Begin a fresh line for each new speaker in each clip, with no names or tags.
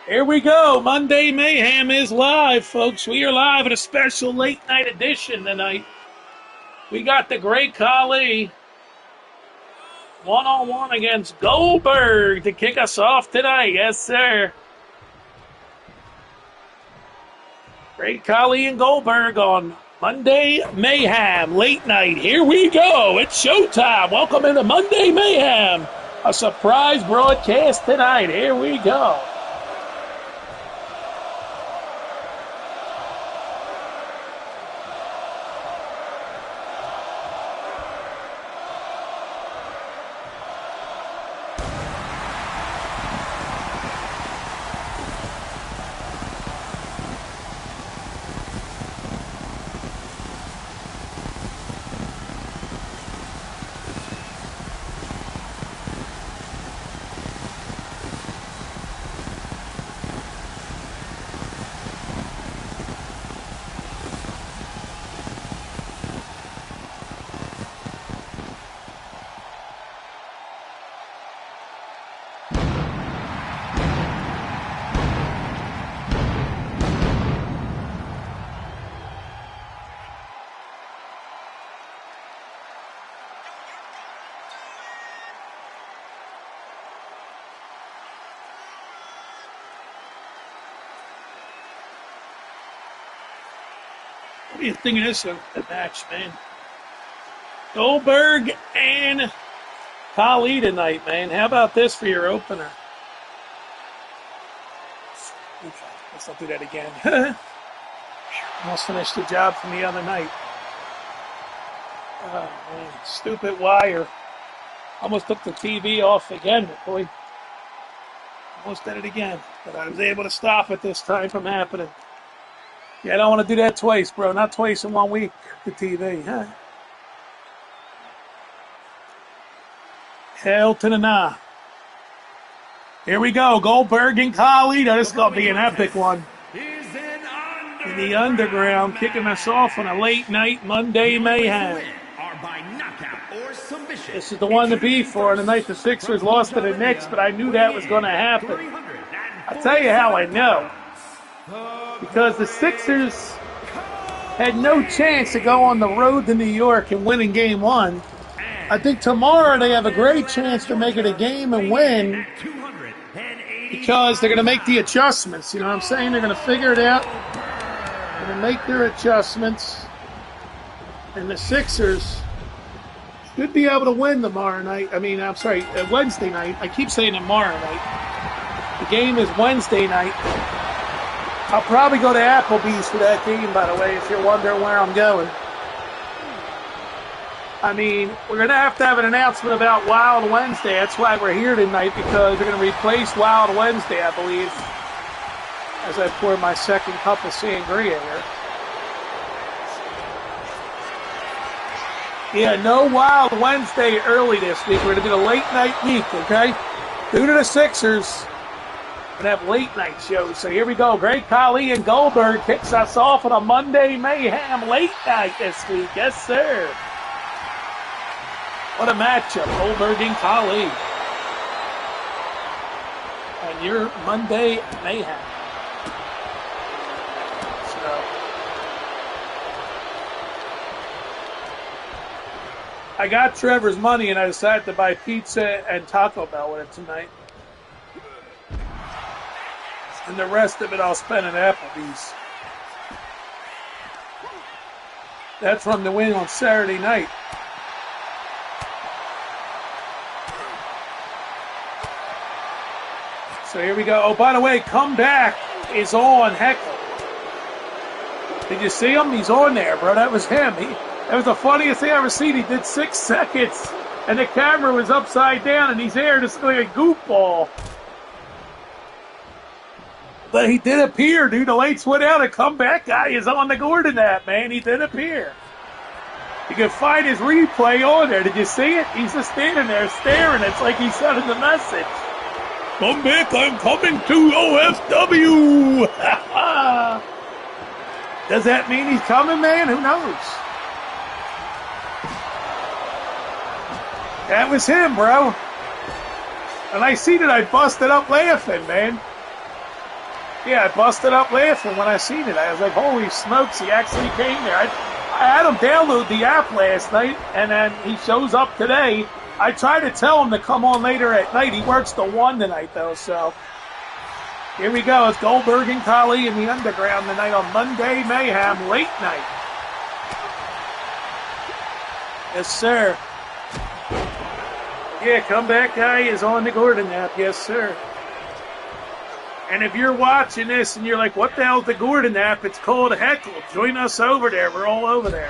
Here we go. Monday Mayhem is live, folks. We are live at a special late night edition tonight. We got the Great Khali one-on-one against Goldberg to kick us off tonight. Yes, sir. Great Khali and Goldberg on Monday Mayhem, late night. Here we go. It's showtime. Welcome into Monday Mayhem. A surprise broadcast tonight. Here we go. What do you think of this match, man? Goldberg and Khali tonight, man. How about this for your opener? Let's not do that again. Almost finished the job from the other night. Oh, man. Stupid wire. Almost took the TV off again, boy. Almost did it again. But I was able to stop it this time from happening. Yeah, I don't want to do that twice, bro. Not twice in 1 week, the TV, huh? Hell to the nah. Here we go. Goldberg and Khali. Now, this is going to be an epic one. In the underground, kicking us off on a late night Monday Mayhem. This is the one to be for. The night the Sixers lost to the Knicks, but I knew that was going to happen. I'll tell you how I know. Because the Sixers had no chance to go on the road to New York and win in Game 1. I think tomorrow they have a great chance to make it a game and win because they're going to make the adjustments. You know what I'm saying? They're going to figure it out. They're going to make their adjustments. And the Sixers should be able to win tomorrow night. Wednesday night. I keep saying tomorrow night. The game is Wednesday night. I'll probably go to Applebee's for that game, by the way, if you're wondering where I'm going. I mean, we're going to have an announcement about Wild Wednesday. That's why we're here tonight, because they're going to replace Wild Wednesday, I believe, as I pour my second cup of sangria here. Yeah, no Wild Wednesday early this week. We're going to do a late night week, okay? Due to the Sixers. And have late night shows. So here we go. Great Khali and Goldberg kicks us off on a Monday Mayhem late night this week. Yes, sir. What a matchup. Goldberg and Khali. And your Monday Mayhem. So I got Trevor's money and I decided to buy pizza and Taco Bell with it tonight. And the rest of it I'll spend at Applebee's. That's from the win on Saturday night. So here we go. Oh, by the way, Comeback is on Heckle. Did you see him? He's on there, bro. That was him. That was the funniest thing I ever seen. He did 6 seconds, and the camera was upside down, and he's there just like a goofball. But he did appear, dude. The lights went out. A Comeback guy is on the board in that, man. He did appear. You can find his replay on there. Did you see it? He's just standing there staring. It's like he's sending the message. Comeback, I'm coming to OFW. Does that mean he's coming, man? Who knows? That was him, bro. And I seen it. I busted up laughing, man. Yeah, I busted up laughing when I seen it. I was like, holy smokes, he actually came there. I had him download the app last night, and then he shows up today. I tried to tell him to come on later at night. He works till 1 tonight, though, so here we go. It's Goldberg and Khali in the Underground tonight on Monday Mayhem, late night. Yes, sir. Yeah, comeback guy is on the Gordon app. Yes, sir. And if you're watching this and you're like, what the hell's the Gordon app? It's called Heckle. Join us over there. We're all over there.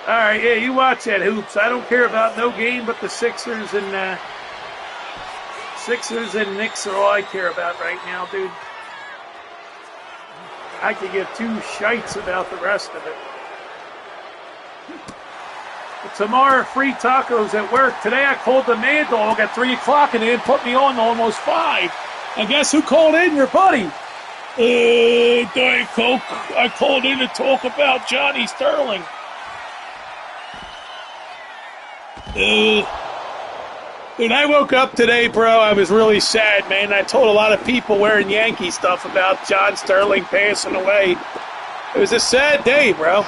All right, yeah, you watch that, Hoops. I don't care about no game but the Sixers and Knicks are all I care about right now, dude. I could give two shites about the rest of it. But tomorrow, free tacos at work. Today I called the Mad Dog at 3 o'clock and they didn't put me on to almost 5. And guess who called in? Your buddy. Diet Coke. I called in to talk about Johnny Sterling. Dude, I woke up today, bro. I was really sad, man. I told a lot of people wearing Yankee stuff about John Sterling passing away. It was a sad day, bro.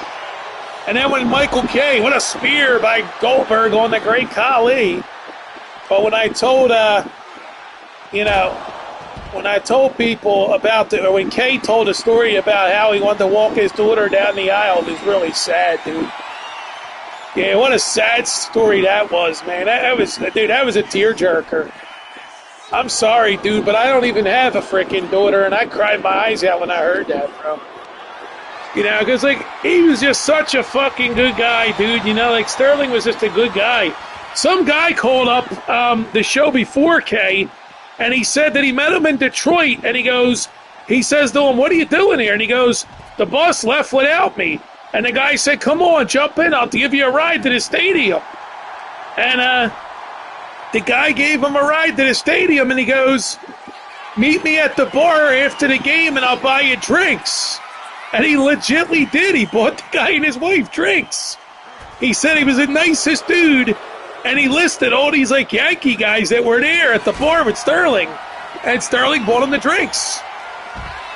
And then when Michael K, what a spear by Goldberg on the great Khali. But when I told, when I told people about or when Kay told a story about how he wanted to walk his daughter down the aisle, it was really sad, dude. Yeah, what a sad story that was, man. That was a tearjerker. I'm sorry, dude, but I don't even have a freaking daughter, and I cried my eyes out when I heard that, bro. You know, because, like, he was just such a fucking good guy, dude. You know, like, Sterling was just a good guy. Some guy called up the show before Kay, and he said that he met him in Detroit, and he says to him, what are you doing here? And he goes, the bus left without me. And the guy said, come on, jump in. I'll give you a ride to the stadium. And the guy gave him a ride to the stadium, and he goes, meet me at the bar after the game, and I'll buy you drinks. And he legitimately did. He bought the guy and his wife drinks. He said he was the nicest dude, and he listed all these, like, Yankee guys that were there at the bar with Sterling. And Sterling bought him the drinks.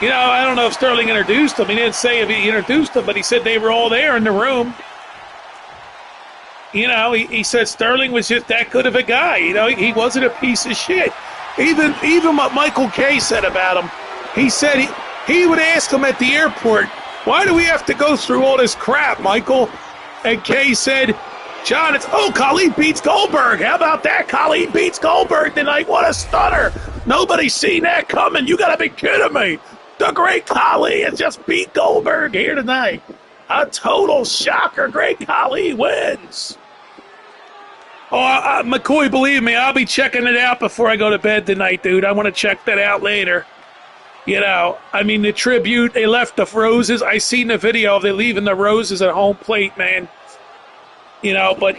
You know, I don't know if Sterling introduced them. He didn't say if he introduced them, but he said they were all there in the room. You know, he said Sterling was just that good of a guy. You know, he wasn't a piece of shit. Even what Michael Kay said about him, he said he would ask him at the airport, why do we have to go through all this crap, Michael? And Kay said, John, Khali beats Goldberg. How about that? Khali beats Goldberg tonight. What a stunner. Nobody's seen that coming. You got to be kidding me. The great Khali has just beat Goldberg here tonight. A total shocker. Great Khali wins. Oh, McCoy, believe me, I'll be checking it out before I go to bed tonight, dude. I want to check that out later. You know, I mean, the tribute, they left the roses. I seen the video of they leaving the roses at home plate, man. You know, but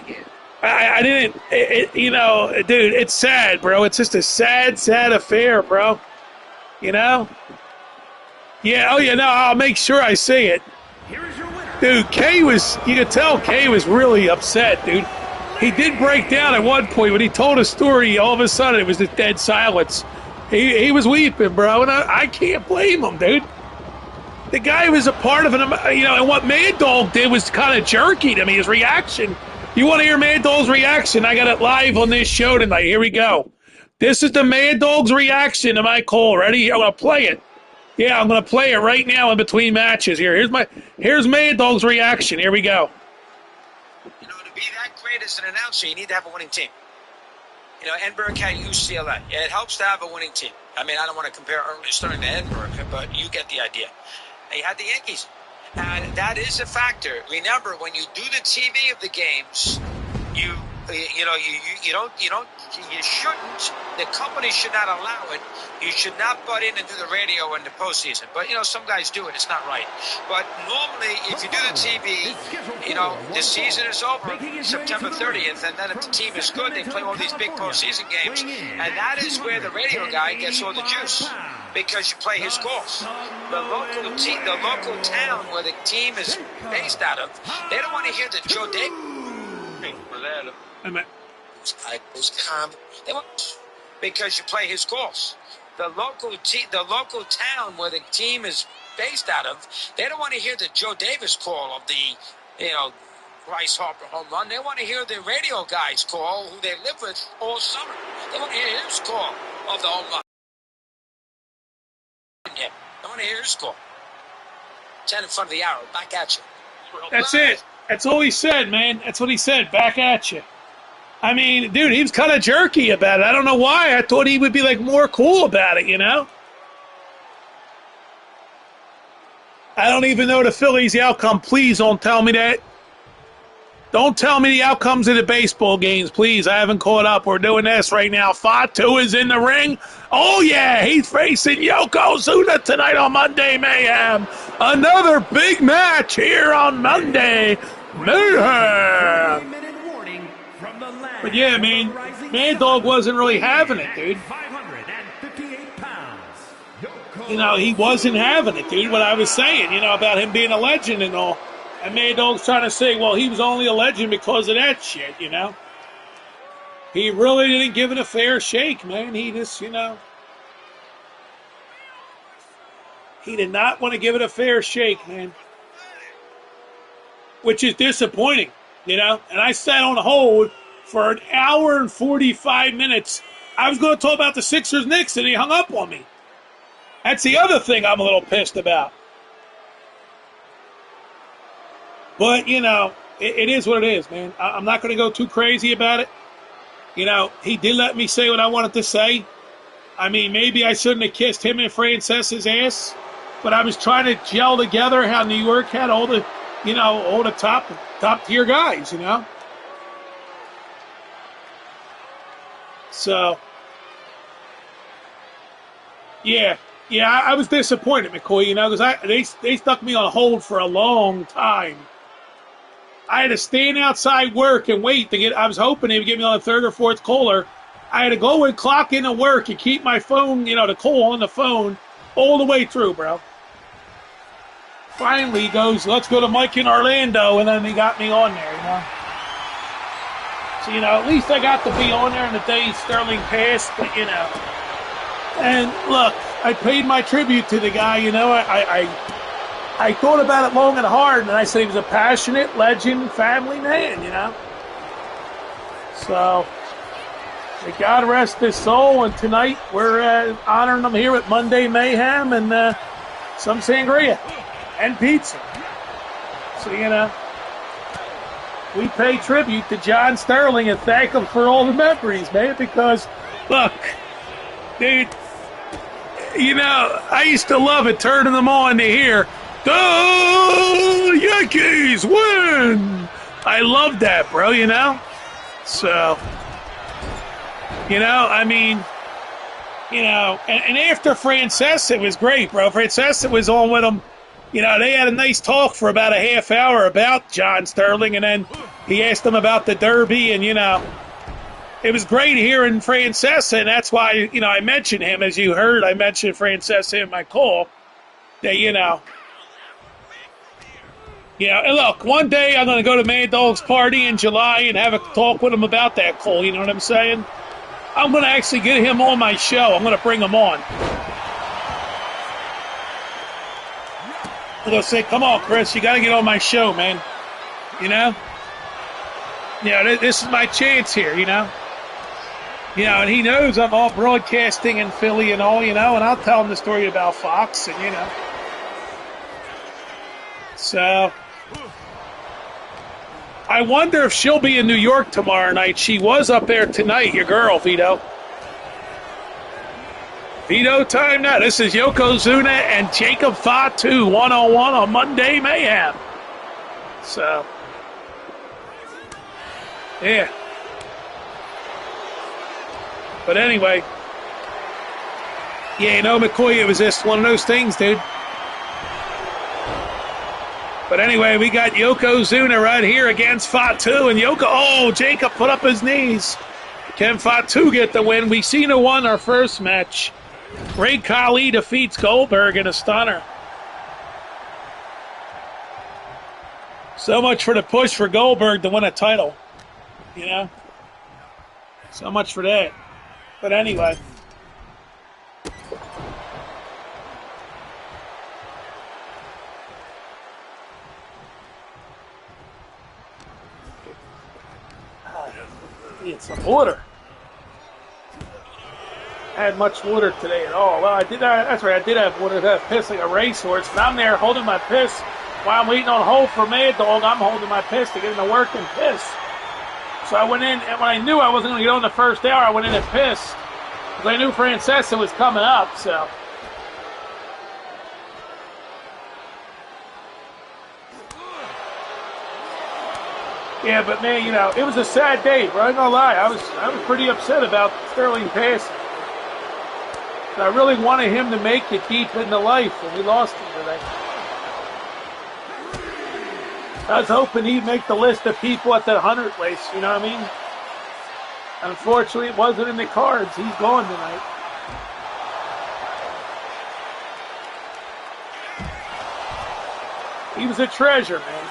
I didn't, you know, dude, it's sad, bro. It's just a sad, sad affair, bro. You know? Yeah, oh, yeah, no, I'll make sure I say it. Dude, you could tell Kay was really upset, dude. He did break down at one point when he told a story, all of a sudden it was just dead silence. He was weeping, bro, and I can't blame him, dude. The guy was a part of it, you know, and what Mad Dog did was kind of jerky to me, his reaction. You want to hear Mad Dog's reaction? I got it live on this show tonight. Here we go. This is the Mad Dog's reaction to my call. Ready? I'm going to play it. Yeah, I'm going to play it right now in between matches here. Here's Mad Dog's reaction. Here we go.
You know, to be that great as an announcer, you need to have a winning team. You know, Edinburgh had UCLA. It helps to have a winning team. I mean, I don't want to compare Sterling to Edinburgh, but you get the idea. And you had the Yankees. And that is a factor. Remember, when you do the TV of the games, you shouldn't, the company should not allow it. You should not butt in and do the radio in the postseason. But, you know, some guys do it. It's not right. But normally, if you do the TV, you know, the season is over September 30th, and then if the team is good, they play all these big postseason games. And that is where the radio guy gets all the juice, because you play his calls. The local team, the local town where the team is based out of, they don't want to hear the Joe Davis. because you play his calls. The local town where the team is based out of, they don't want to hear the Joe Davis call of the, Bryce Harper home run. They want to hear the radio guys call who they live with all summer. They want to hear his call of the home run. Yeah, they want to hear his call. 10 in front of the arrow, back at you.
That's it. That's all he said, man. That's what he said, back at you. I mean, dude, he was kind of jerky about it. I don't know why. I thought he would be, like, more cool about it, you know? I don't even know the Phillies' outcome. Please don't tell me that. Don't tell me the outcomes of the baseball games, please. I haven't caught up. We're doing this right now. Fatu is in the ring. Oh, yeah, he's facing Yokozuna tonight on Monday Mayhem. Another big match here on Monday Mayhem. But, yeah, man, Mad Dog wasn't really having it, dude. You know, he wasn't having it, dude, what I was saying, about him being a legend and all. And Mad Dog's trying to say, well, he was only a legend because of that shit, He really didn't give it a fair shake, man. He just, he did not want to give it a fair shake, man. Which is disappointing, And I sat on hold for an hour and 45 minutes. I was going to talk about the Sixers-Knicks, and he hung up on me. That's the other thing I'm a little pissed about. But, it is what it is, man. I'm not going to go too crazy about it. He did let me say what I wanted to say. I mean, maybe I shouldn't have kissed him and Frances's ass, but I was trying to gel together how New York had all the, all the top tier guys, So, yeah, I was disappointed, McCoy, because they stuck me on hold for a long time. I had to stand outside work and wait to I was hoping they would get me on the third or fourth caller. I had to go and clock into work and keep my phone, the call on the phone all the way through, bro. Finally, he goes, let's go to Mike in Orlando, and then he got me on there, So, at least I got to be on there in the day Sterling passed, but, And, look, I paid my tribute to the guy, I thought about it long and hard, and I said he was a passionate, legend, family man, So, may God rest his soul, and tonight we're honoring him here at Monday Mayhem and some sangria and pizza. So, we pay tribute to John Sterling and thank him for all the memories, man, because, look, dude, I used to love it, turning them on to hear, the Yankees win! I love that, bro, So, I mean, and after Frances, it was great, bro. Frances was on with him. They had a nice talk for about a half hour about John Sterling, and then he asked him about the Derby, and, it was great hearing Frances, and that's why, I mentioned him. As you heard, I mentioned Frances in my call. That, and look, one day I'm going to go to Mad Dog's party in July and have a talk with him about that, Cole. You know what I'm saying? I'm going to actually get him on my show. I'm going to bring him on. I'm going to say, come on, Chris, you got to get on my show, man. This is my chance here, and he knows I'm all broadcasting in Philly and all, and I'll tell him the story about Fox, and, So, I wonder if she'll be in New York tomorrow night. She was up there tonight, your girl, Vito. Vito time now. This is Yokozuna and Jacob Fatu, one-on-one on Monday Mayhem. So, yeah. But anyway, yeah, McCoy, it was just one of those things, dude. But anyway, we got Yokozuna right here against Fatu, and Jacob put up his knees. Can Fatu get the win? We seen who won our first match. Great Khali defeats Goldberg in a stunner. So much for the push for Goldberg to win a title. So much for that. But anyway. Need some water. I had much water today at all. Well, that's right, I did have water. I was pissing a racehorse, and I'm there holding my piss while I'm waiting on hold for Mad Dog. I'm holding my piss to get into work and piss. So I went in, and when I knew I wasn't going to get on the first hour, I went in and pissed. Because I knew Francesca was coming up, so. Yeah, but man, you know, it was a sad day, bro. I ain't gonna lie. I was pretty upset about Sterling passing. I really wanted him to make it deep into life, and we lost him today. I was hoping he'd make the list of people at the 100 race, you know what I mean? Unfortunately, it wasn't in the cards. He's gone tonight. He was a treasure, man.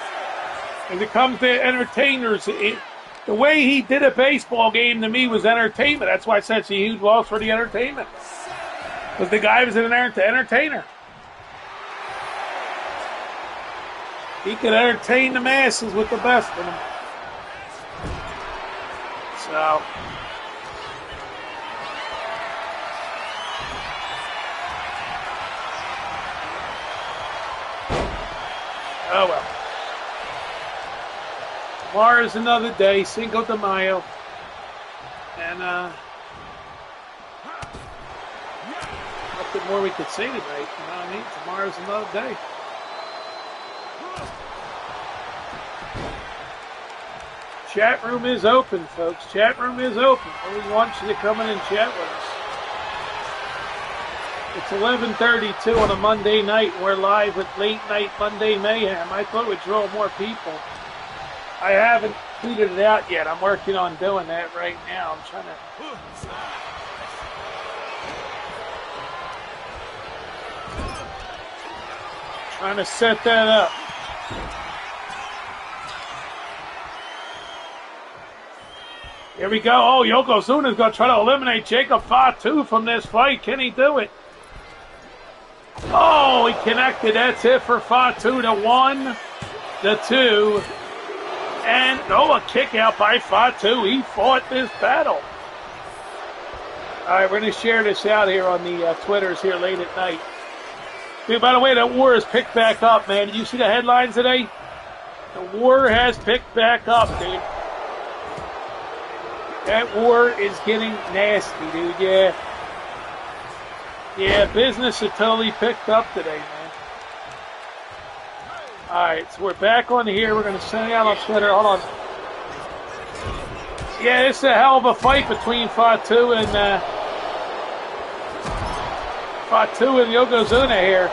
When it comes to entertainers, the way he did a baseball game to me was entertainment. That's why I said it's a huge loss for the entertainment. Because the guy was an entertainer. He could entertain the masses with the best of them. So. Oh well. Tomorrow's another day, Cinco de Mayo. And, nothing more we could say tonight, you know what I mean? Tomorrow's another day. Chat room is open, folks. Chat room is open. We want you to come in and chat with us. It's 11:32 on a Monday night. We're live with Late Night Monday Mayhem. I thought it would draw more people. I haven't tweeted it out yet. I'm working on doing that right now. I'm trying to set that up. Here we go. Oh, Yokozuna's going to try to eliminate Jacob Fatu from this fight. Can he do it? Oh, he connected. That's it for Fatu. The 1, the 2, and a kick out by Fatu. He fought this battle. All right, we're going to share this out here on the Twitters here late at night. Dude, by the way, that war has picked back up, man. Did you see the headlines today? The war has picked back up, dude. That war is getting nasty, dude. Yeah. Yeah, business has totally picked up today, man. All right, so we're back on here. We're going to send it out on Twitter. Hold on. Yeah, it's a hell of a fight between Fatu and Yokozuna here.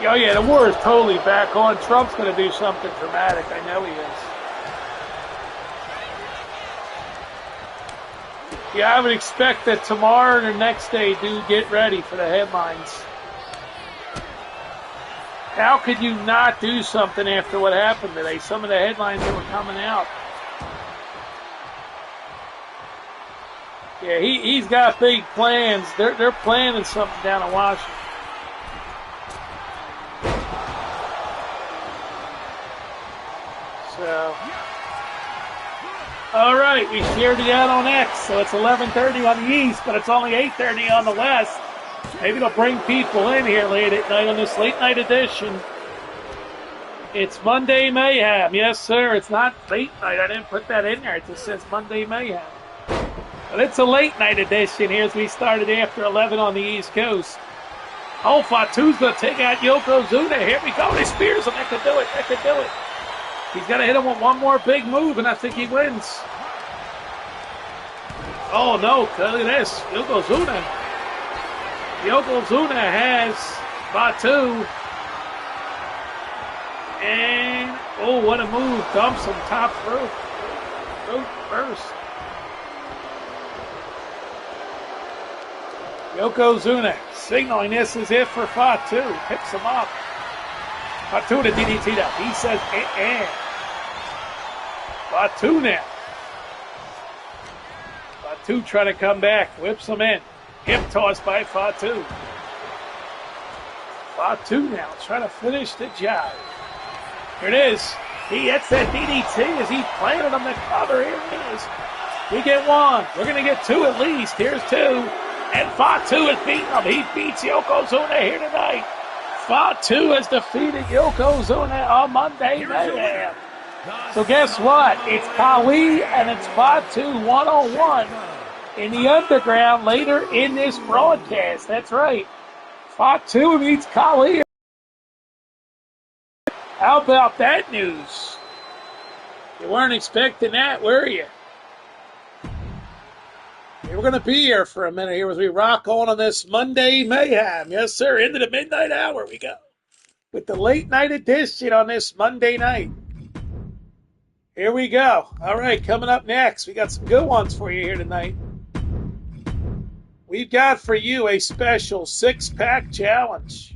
Oh, yeah, the war is totally back on. Trump's going to do something dramatic. I know he is. Yeah, I would expect that tomorrow and the next day, dude, get ready for the headlines. How could you not do something after what happened today? Some of the headlines that were coming out. Yeah, he's got big plans. They're planning something down in Washington. So, all right, we shared it out on X, so it's 11:30 on the east, but it's only 8:30 on the west. Maybe it'll bring people in here late at night on this late night edition. It's Monday Mayhem. Yes, sir. It's not late night. I didn't put that in there. It just says Monday Mayhem. But it's a late night edition here as we started after 11 on the East Coast. Oh, Fatu's going to take out Yokozuna. Here we go. He spears him. That could do it. That could do it. He's got to hit him with one more big move, and I think he wins. Oh, no. Look at this. Yokozuna has Fatu. And, oh, what a move. Dumps him top rope. Rope first. Yokozuna signaling this is it for Fatu. Picks him up. Fatu to DDT up. He says, Fatu now. Fatu trying to come back. Whips him in. Hip toss by Fatu. Fatu now trying to finish the job. Here it is. He hits that DDT as he planted him to cover. Here it is. We get one. We're going to get two at least. Here's two. And Fatu is beating him. He beats Yokozuna here tonight. Fatu has defeated Yokozuna on Monday Mayhem. So guess what? It's Kali and it's Fatu 101 in the underground later in this broadcast. That's right. Fatu meets Kali. How about that news? You weren't expecting that, were you? We're going to be here for a minute here as we rock on this Monday Mayhem. Yes, sir. Into the midnight hour we go. With the late night edition on this Monday night. Here we go. All right, coming up next, we got some good ones for you here tonight. We've got for you a special 6-pack challenge.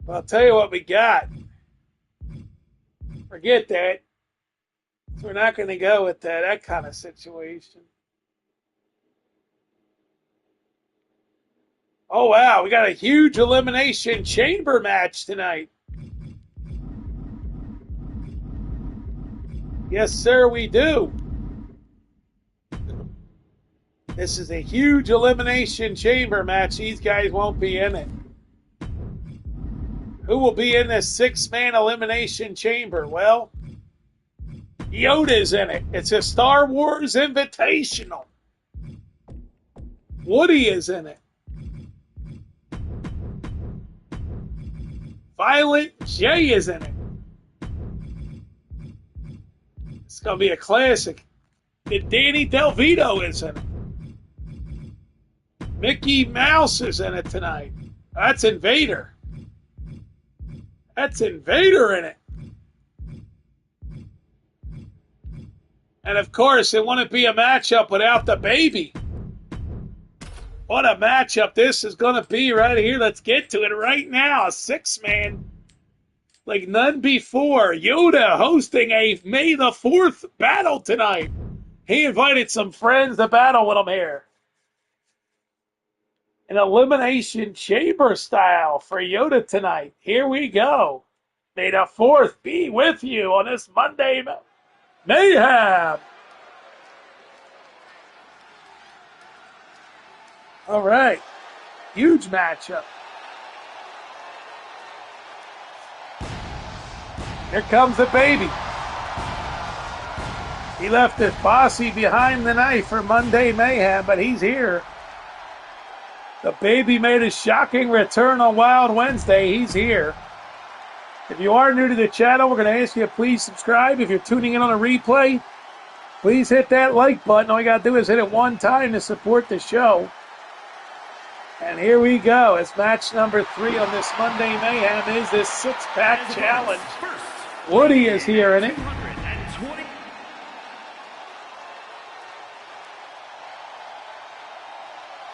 I'll tell you what we got. Forget that. So we're not going to go with that kind of situation. Oh, wow. We got a huge elimination chamber match tonight. Yes, sir, we do. This is a huge elimination chamber match. These guys won't be in it. Who will be in this 6-man elimination chamber? Well, Yoda's in it. It's a Star Wars Invitational. Woody is in it. Violent J is in it. It's going to be a classic. And Danny DeVito is in it. Mickey Mouse is in it tonight. That's Invader. That's Invader in it. And of course, it wouldn't be a matchup without the baby. What a matchup this is going to be right here. Let's get to it right now. A 6-man like none before. Yoda hosting a May the 4th battle tonight. He invited some friends to battle with him here. An elimination chamber style for Yoda tonight. Here we go. May the 4th be with you on this Monday Mayhem. All right. Huge matchup. Here comes the baby. He left his posse behind the knife for Monday Mayhem, but he's here. The baby made a shocking return on Wild Wednesday. He's here. If you are new to the channel, we're going to ask you to please subscribe. If you're tuning in on a replay, please hit that like button. All you got to do is hit it one time to support the show. And here we go. It's match number 3 on this Monday Mayhem is this 6-pack challenge. Woody is here in it.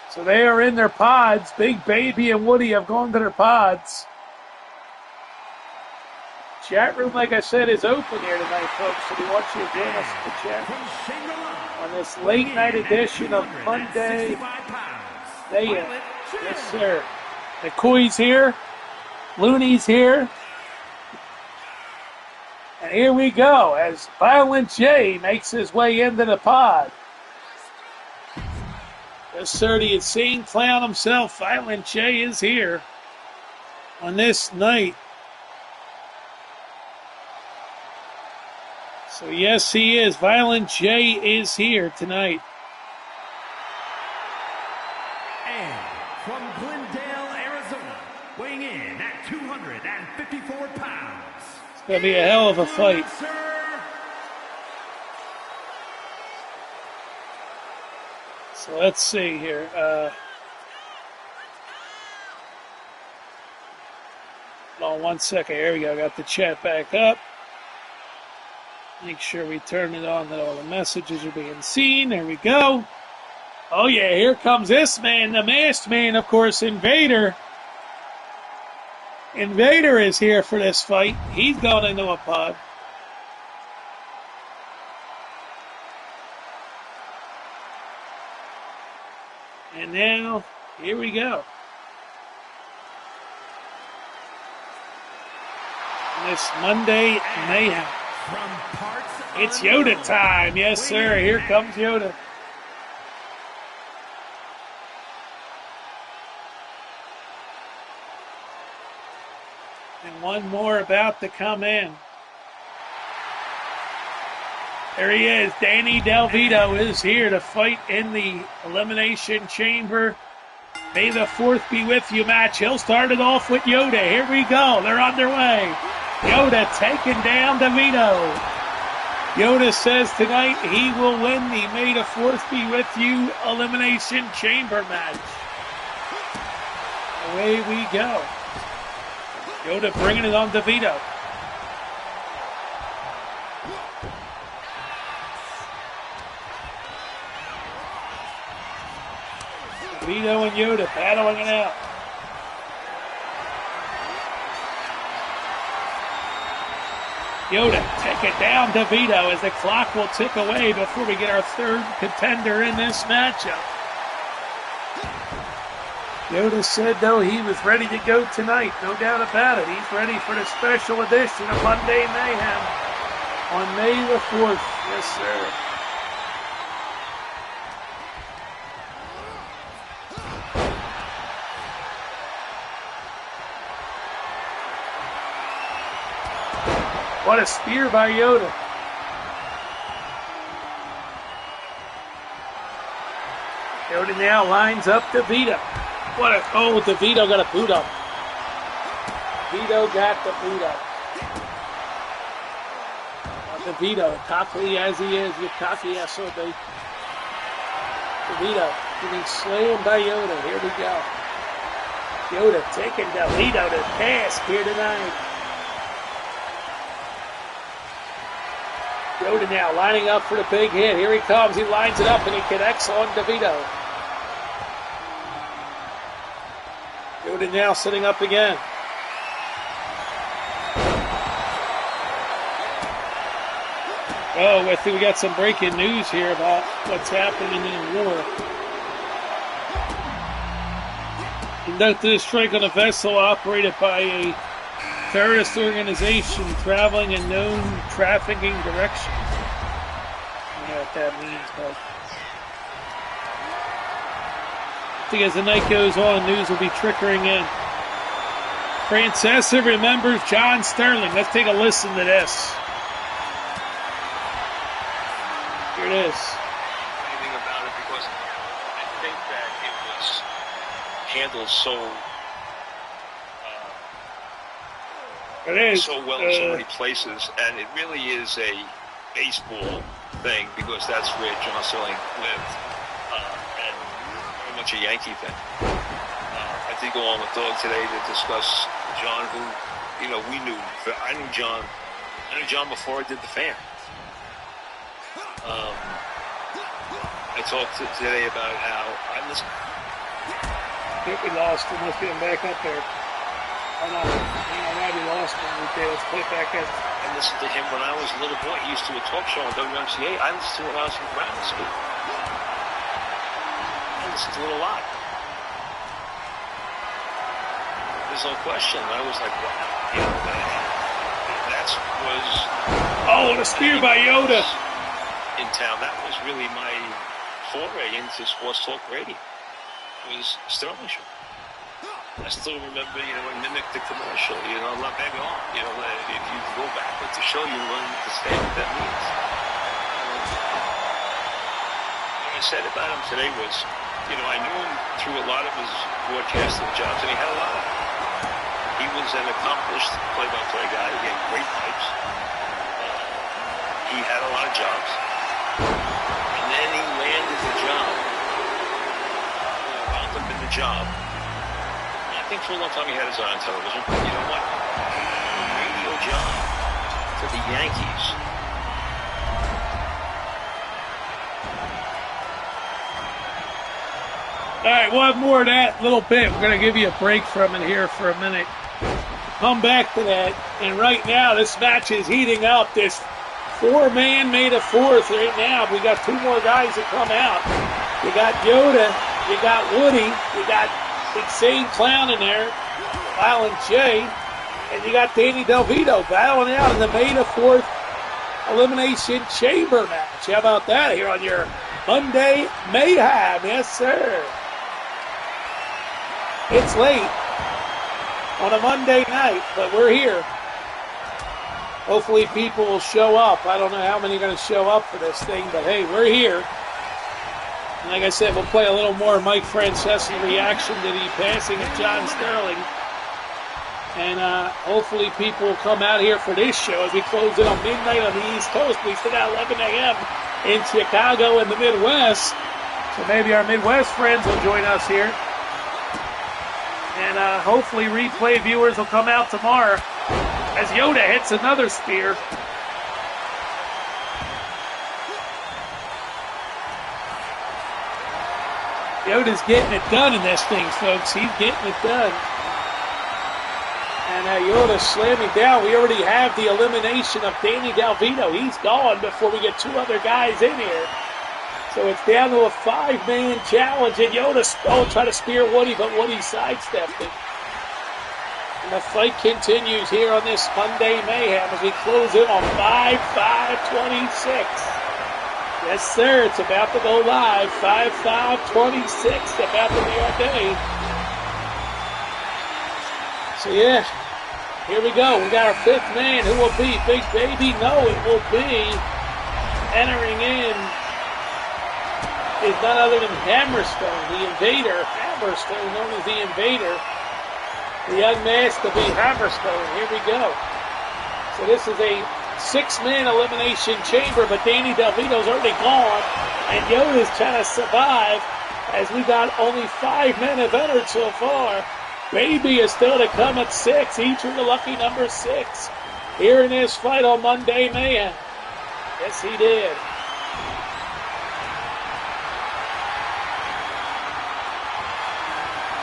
So they are in their pods. Big Baby and Woody have gone to their pods. Chat room, like I said, is open here tonight, folks. So we want you to join us in the chat on this late night edition of Monday Mayhem. Yes, sir. McCoy's here. Looney's here. And here we go as Violent J makes his way into the pod. Yes, sir, the insane clown himself, Violent J, is here on this night. So, yes, he is. Violent J is here tonight.
And from Glendale, Arizona, weighing in at 254 pounds.
It's going to be a hell of a fight. So let's see here. Hold on 1 second. Here we go. Got the chat back up. Make sure we turn it on that all the messages are being seen. There we go. Oh, yeah. Here comes this man, the masked man, of course, Invader. Invader is here for this fight. He's going into a pod. And now, here we go. This Monday Mayhem. It's Yoda time. Yes, sir. Here comes Yoda. And one more about to come in. There he is. Danny DeVito is here to fight in the Elimination Chamber. May the 4th be with you match. He'll start it off with Yoda. Here we go. They're underway. Yoda taking down DeVito. Yoda says tonight he will win the May the 4th be with you Elimination Chamber match. Away we go. Yoda bringing it on DeVito. DeVito and Yoda battling it out. Yoda taking down DeVito as the clock will tick away before we get our 3rd contender in this matchup. Yoda said, though, he was ready to go tonight. No doubt about it. He's ready for the special edition of Monday Mayhem on May the 4th. Yes, sir. What a spear by Yoda. Yoda now lines up DeVito. DeVito got a boot up. DeVito got the boot up. DeVito, cocky as he is, you cocky SOB. DeVito getting slammed by Yoda. Here we go. Yoda taking DeVito to task here tonight. Yoda now lining up for the big hit. Here he comes. He lines it up and he connects on DeVito. Yoda now setting up again. Oh, I think we got some breaking news here about what's happening in war. Conducted a strike on a vessel operated by a terrorist organization traveling in known trafficking directions. I don't know what that means, but I think as the night goes on, news will be trickling in. Francesa remembers John Sterling. Let's take a listen to this. Here it is.
Anything about it because I think that it was handled so well in so many places, and it really is a baseball thing because that's where John Sterling lived, and very much a Yankee thing. I did go on with Dog today to discuss John, who, we knew. I knew John before I did The Fan. I talked today about how I listened.
I think we lost him. Let's get him back up there. Oh no, we lost him. Okay, let's play it back in.
I listened to him when I was a little boy. He used to do a talk show on WMCA. I listened to it when I was in grammar school. I listened to it a lot. There's no question. I was like, wow. That was...
Oh, and a spear by Yoda.
In town. That was really my foray into sports talk radio. It was Sterling Show. I still remember, I mimicked the commercial, La Baby On. If you go back with the show, you learn to understand what that means. What I said about him today was, I knew him through a lot of his broadcasting jobs, and he had a lot of them. He was an accomplished play-by-play guy. He had great pipes. He had a lot of jobs. And then he landed the job. Wound up in the job. I think for a long time he had his eye on television, but you know what? A radio job for the Yankees.
All right, we'll have more of that in a little bit. We're going to give you a break from it here for a minute. come back to that. And right now, this match is heating up. This 4-man made a fourth right now. We got 2 more guys that come out. You got Yoda, you got Woody, you got Insane Clown in there, Violent J, and you got Danny DeVito battling out in the made a fourth Elimination Chamber match. How about that here on your Monday Mayhem? Yes, sir. It's late on a Monday night, but we're here. Hopefully people will show up. I don't know how many are going to show up for this thing, but hey, we're here. And like I said, we'll play a little more Mike Francesa's reaction to the passing of John Sterling. And hopefully people will come out here for this show as we close in on midnight on the East Coast. We start at 11 a.m. in Chicago and the Midwest. So maybe our Midwest friends will join us here. And hopefully replay viewers will come out tomorrow as Yoda hits another spear. Yoda's getting it done in this thing, folks. He's getting it done. And Yoda slamming down. We already have the elimination of Danny DeVito. He's gone before we get 2 other guys in here. So it's down to a 5-man challenge. And Yoda tried to spear Woody, but Woody sidestepped it. And the fight continues here on this Monday Mayhem as we close in on 5/5/26. Yes, sir. It's about to go live. 5/5/26. About to be our day. So, yeah. Here we go. We got our 5th man. Who will be? Big Baby? No, it will be entering in is none other than Hammerstone, the Invader. Hammerstone, known as the Invader. The unmasked to be Hammerstone. Here we go. So this is a 6-man elimination chamber, but Danny DeVito's already gone, and Yoda's trying to survive as we got only 5 men have entered so far. Baby is still to come at 6. He drew the lucky number 6 here in this fight on Monday Mayhem. Yes, he did.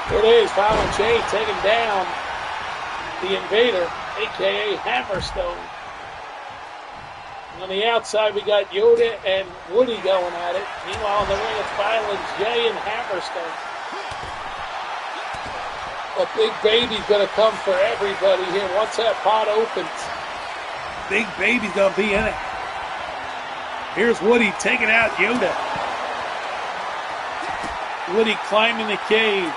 Here it is, Violent J taking down the Invader, a.k.a. Hammerstone. On the outside, we got Yoda and Woody going at it. Meanwhile, in the ring, it's Violent J and Hammerstone. But Big Baby's going to come for everybody here once that pot opens. Big Baby's going to be in it. Here's Woody taking out Yoda. Woody climbing the cage.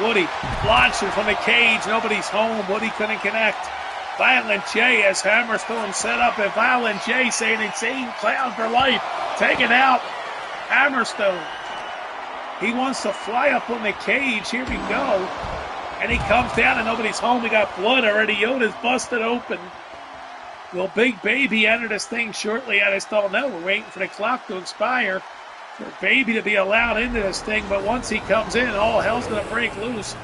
Woody launching from the cage. Nobody's home. Woody couldn't connect. Violent J has Hammerstone set up, and Violent J saying Insane Clown for life. Taking out Hammerstone. He wants to fly up on the cage. Here we go. And he comes down and nobody's home. We got blood already. Yoda's busted open. Will Big Baby enter this thing shortly? I just don't know. We're waiting for the clock to expire for Baby to be allowed into this thing. But once he comes in, all hell's going to break loose.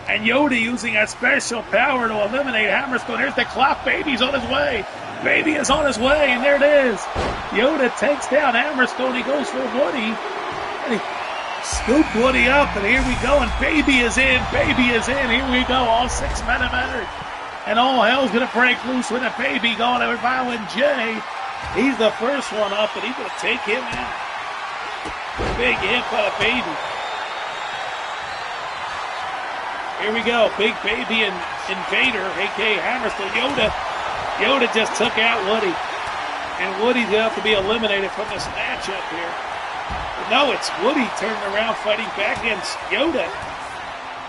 And Yoda using that special power to eliminate Hammerstone. Here's the clock. Baby's on his way. Baby is on his way. And there it is. Yoda takes down Hammerstone. He goes for Woody. And he scooped Woody up. And here we go. And Baby is in. Baby is in. Here we go. All 6 men have entered. And all hell's going to break loose with a Baby going over Violent J. He's the first one up. And he's going to take him out. Big hit by the Baby. Here we go. Big Baby and Invader, a.k.a. Hammerstone. Yoda just took out Woody. And Woody's going to have to be eliminated from this matchup here. But no, it's Woody turning around fighting back against Yoda.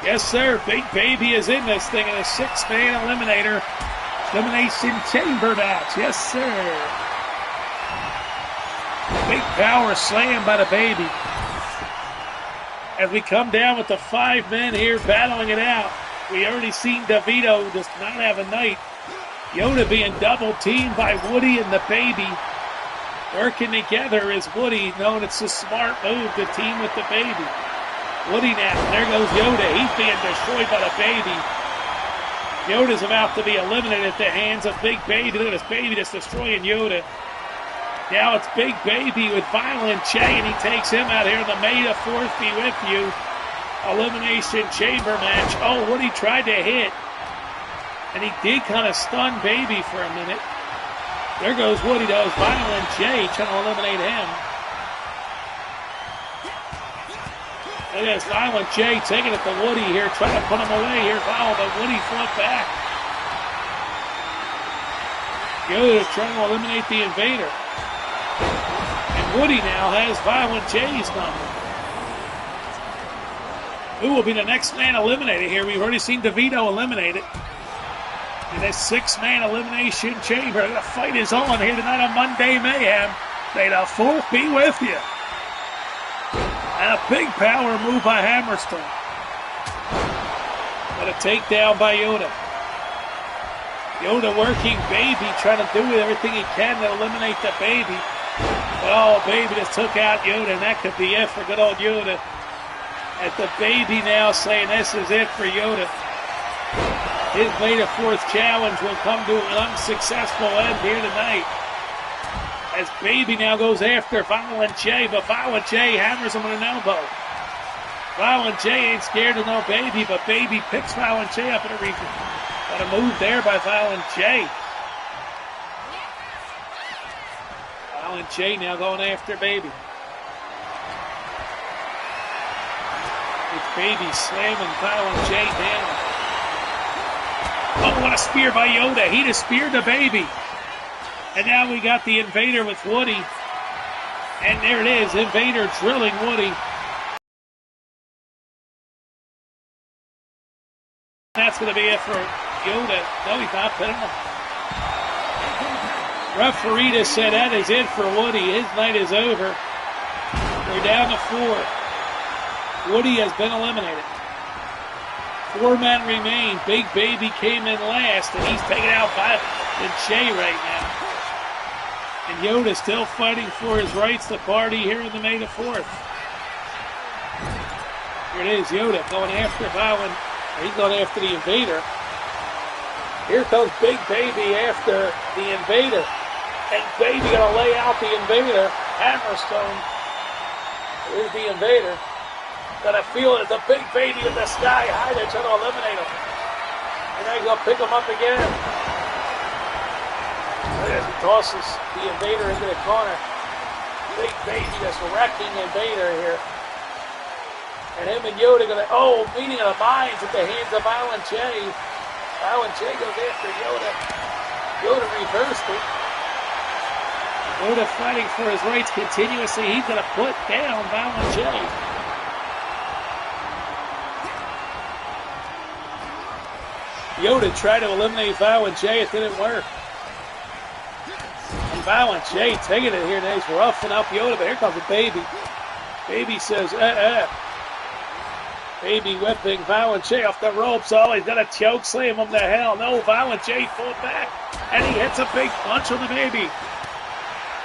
Yes, sir. Big Baby is in this thing in a 6-man elimination chamber match. Yes, sir. Big power slam by the Baby. As we come down with the 5 men here battling it out. We already seen DeVito just not have a night. Yoda being double teamed by Woody and the Baby. Working together is Woody, knowing it's a smart move to team with the Baby. Woody now, there goes Yoda. He's being destroyed by the Baby. Yoda's about to be eliminated at the hands of Big Baby. Look at this Baby that's destroying Yoda. Now it's Big Baby with Violent J, and he takes him out here. The May the 4th be with you. Elimination Chamber match. Oh, Woody tried to hit. And he did kind of stun Baby for a minute. There goes Woody, though. Violent J trying to eliminate him. Look at this, Violent J taking it to Woody here, trying to put him away here. Wow, but Woody fought back. Yoda's trying to eliminate the Invader. And Woody now has Violent J's number. Who will be the next man eliminated here? We've already seen DeVito eliminated. In this 6-man elimination chamber. The fight is on here tonight on Monday Mayhem. May the 4th be with you. And a big power move by Hammerstone. But a takedown by Yoda. Yoda working Baby, trying to do everything he can to eliminate the Baby. But oh, Baby just took out Yoda, and that could be it for good old Yoda. At the Baby now saying this is it for Yoda. His May the 4th challenge will come to an unsuccessful end here tonight. As Baby now goes after Violent J, but Violent J hammers him with an elbow. Violent J ain't scared of no Baby, but Baby picks Violent J up in the region. Got a move there by Violent J. Violent J now going after Baby. It's Baby slamming Violent J down. Oh, what a spear by Yoda. He just speared the Baby. And now we got the Invader with Woody. And there it is, Invader drilling Woody. That's going to be it for Yoda. No, he's not pinning him. Referee just said that is it for Woody. His night is over. We're down to 4. Woody has been eliminated. 4 men remain. Big Baby came in last, and he's taken out by Jay right now. And Yoda's still fighting for his rights to party here in the May the 4th. Here it is, Yoda going after Violent. He's going after the Invader. Here comes Big Baby after the Invader. And Baby going to lay out the Invader. Hammerstone. Here's the Invader. Gonna feel it. It's a Big Baby in the sky high. They're trying to eliminate him. And then he's gonna pick him up again. As he tosses the Invader into the corner. Big Baby just wrecking Invader here. And him and Yoda gonna, meeting of the minds at the hands of Violent J. Violent J goes after Yoda. Yoda reversed it. Yoda fighting for his rights continuously. He's gonna put down Violent J. Yoda tried to eliminate Violent J. It didn't work. And Violent J taking it here. Now he's roughing up Yoda, but here comes the Baby. Baby says, Baby whipping Violent J off the ropes. Oh, he's going to choke slam him to hell. No, Violent J fought back. And he hits a big punch on the Baby.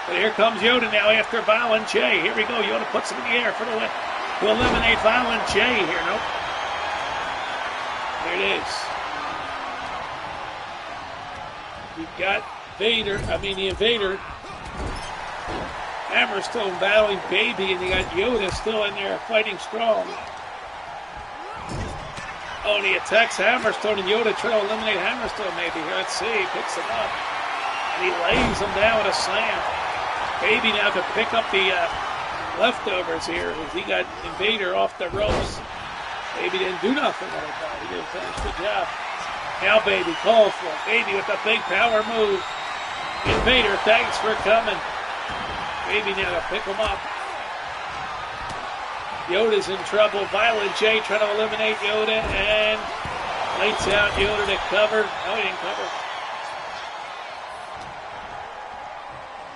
But here comes Yoda now after Violent J. Here we go. Yoda puts him in the air for the win. To eliminate Violent J here. Nope. There it is. You've got the Invader. Hammerstone battling Baby, and you got Yoda still in there fighting strong. Oh, and he attacks Hammerstone, and Yoda trying to eliminate Hammerstone maybe here. Let's see. He picks him up. And he lays him down with a slam. Baby now can pick up the leftovers here as he got Invader off the ropes. Baby didn't do nothing with it, though. He didn't finish the job. Now Baby calls for it. Baby with a big power move. Invader, thanks for coming. Baby now to pick him up. Yoda's in trouble. Violent J trying to eliminate Yoda and lights out Yoda to cover. No, he didn't cover.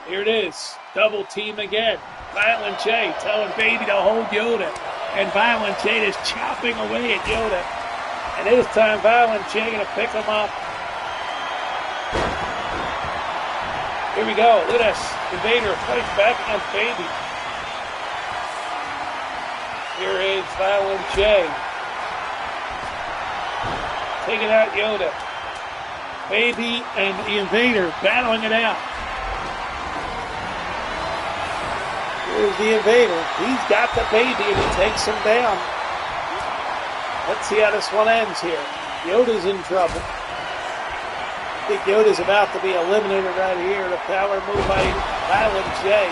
Here it is. Double team again. Violent J telling Baby to hold Yoda. And Violent J is chopping away at Yoda. And this time, Violent J going to pick him up. Here we go. Look at this. Invader fights back against Baby. Here is Violent J. Taking out Yoda. Baby and the Invader battling it out. Here's the Invader. He's got the Baby and he takes him down. Let's see how this one ends here. Yoda's in trouble. I think Yoda's about to be eliminated right here. The power move by Violent J.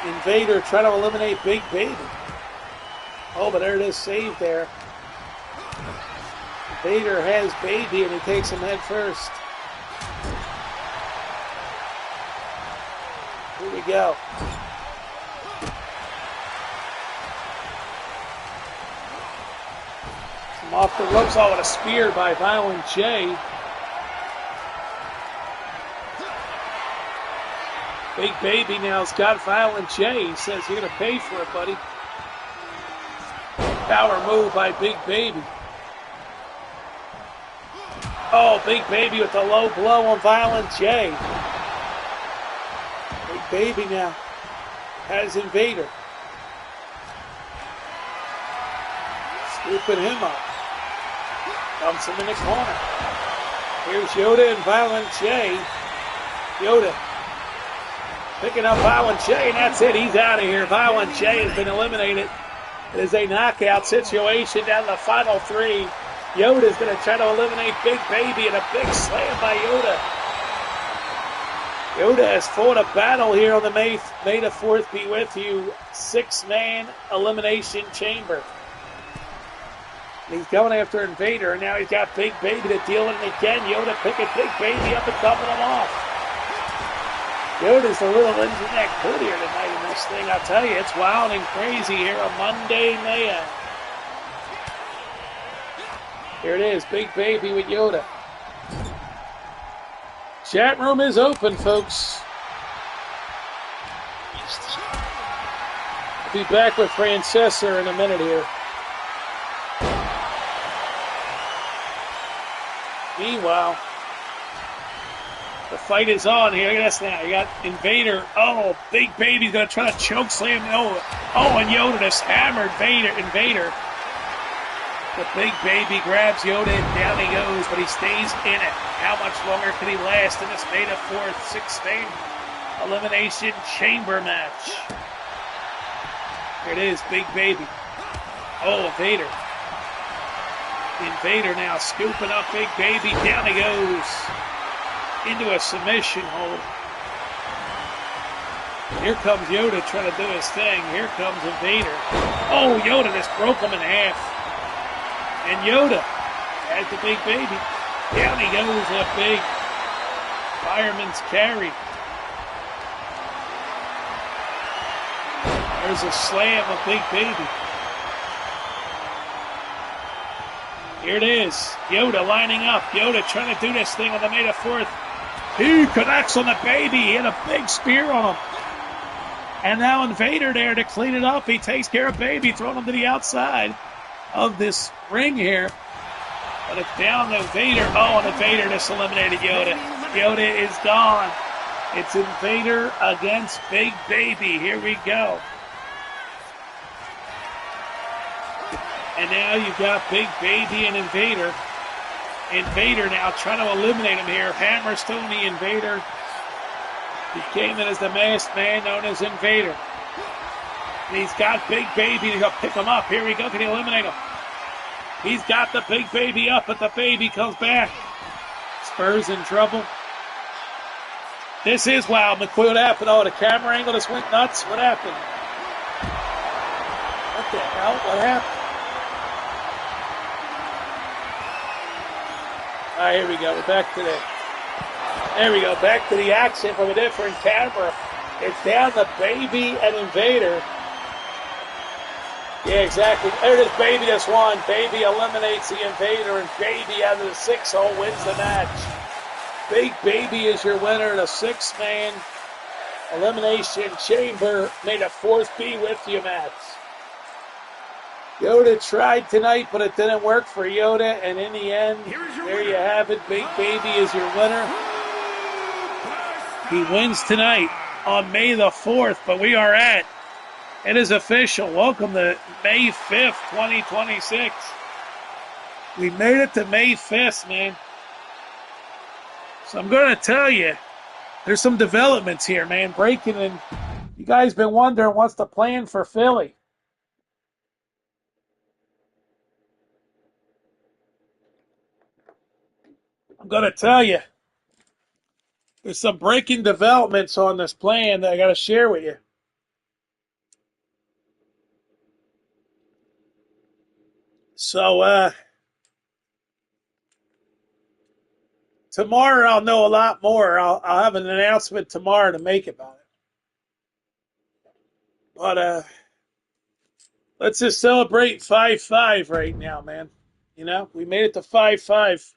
Invader trying to eliminate Big Baby. Oh, but there it is, saved there. Invader has Baby and he takes him head first. Here we go. Some off the ropes, oh, and a spear by Violent J. Big Baby now's got Violent J. He says, you're going to pay for it, buddy. Power move by Big Baby. Oh, Big Baby with a low blow on Violent J. Big Baby now has Invader. Scooping him up. Dumps him in the corner. Here's Yoda and Violent J. Yoda picking up Violent J, and that's it. He's out of here. Violent J has been eliminated. It is a knockout situation down the final three. Yoda's going to try to eliminate Big Baby, and a big slam by Yoda. Yoda has fought a battle here on the May the 4th be with you 6-man elimination chamber. He's going after Invader, and now he's got Big Baby to deal with it again. Yoda picking Big Baby up and dumping him off. Yoda's a little engine neck hood here tonight in this thing. I'll tell you, it's wild and crazy here on Monday Mayhem. Here it is, Big Baby with Yoda. Chat room is open, folks. I'll be back with Francesca in a minute here. Meanwhile, the fight is on here. Look at this now. You got Invader. Oh, Big Baby's going to try to choke slam. Oh, and Yoda just hammered Invader. The Big Baby grabs Yoda and down he goes, but he stays in it. How much longer can he last in this May the 4th 6-man elimination chamber match? Here it is, Big Baby. Oh, Invader. Invader now scooping up Big Baby. Down he goes into a submission hold. Here comes Yoda trying to do his thing. Here comes Invader. Oh, Yoda just broke him in half. And Yoda has the Big Baby. Down he goes, a big fireman's carry. There's a slam of Big Baby. Here it is. Yoda lining up. Yoda trying to do this thing on the May the 4th. He connects on the Baby. He hit a big spear on him. And now Invader there to clean it up. He takes care of Baby, throwing him to the outside of this ring here. But it's down to Invader. Oh, and Invader just eliminated Yoda. Yoda is gone. It's Invader against Big Baby. Here we go. And now you've got Big Baby and Invader. Invader now trying to eliminate him here. Hammerstone the Invader. He came in as the masked man known as Invader. And he's got Big Baby to pick him up. Here we go. Can he eliminate him? He's got the Big Baby up, but the Baby comes back. Spurs in trouble. This is wild. McCoy, what happened? Oh, the camera angle just went nuts. What happened? What the hell? What happened? All right, here we go. We're back to the... There we go. Back to the action from a different camera. It's down to Baby and Invader. Yeah, exactly. There it is. Baby just won. Baby eliminates the Invader, and Baby out of the 6-hole wins the match. Big Baby is your winner in a 6-man elimination chamber. May the 4th be with you match. Yoda tried tonight, but it didn't work for Yoda, and in the end, there you have it. Big Baby is your winner. He wins tonight on May the 4th, but we are at, it is official. Welcome to May 5th, 2026. We made it to May 5th, man. So I'm going to tell you, there's some developments here, man. Breaking in. You guys been wondering what's the plan for Philly. I'm going to tell you, there's some breaking developments on this plan that I got to share with you. So, tomorrow I'll know a lot more. I'll have an announcement tomorrow to make about it. But, let's just celebrate 5-5 right now, man. You know, we made it to 5-5.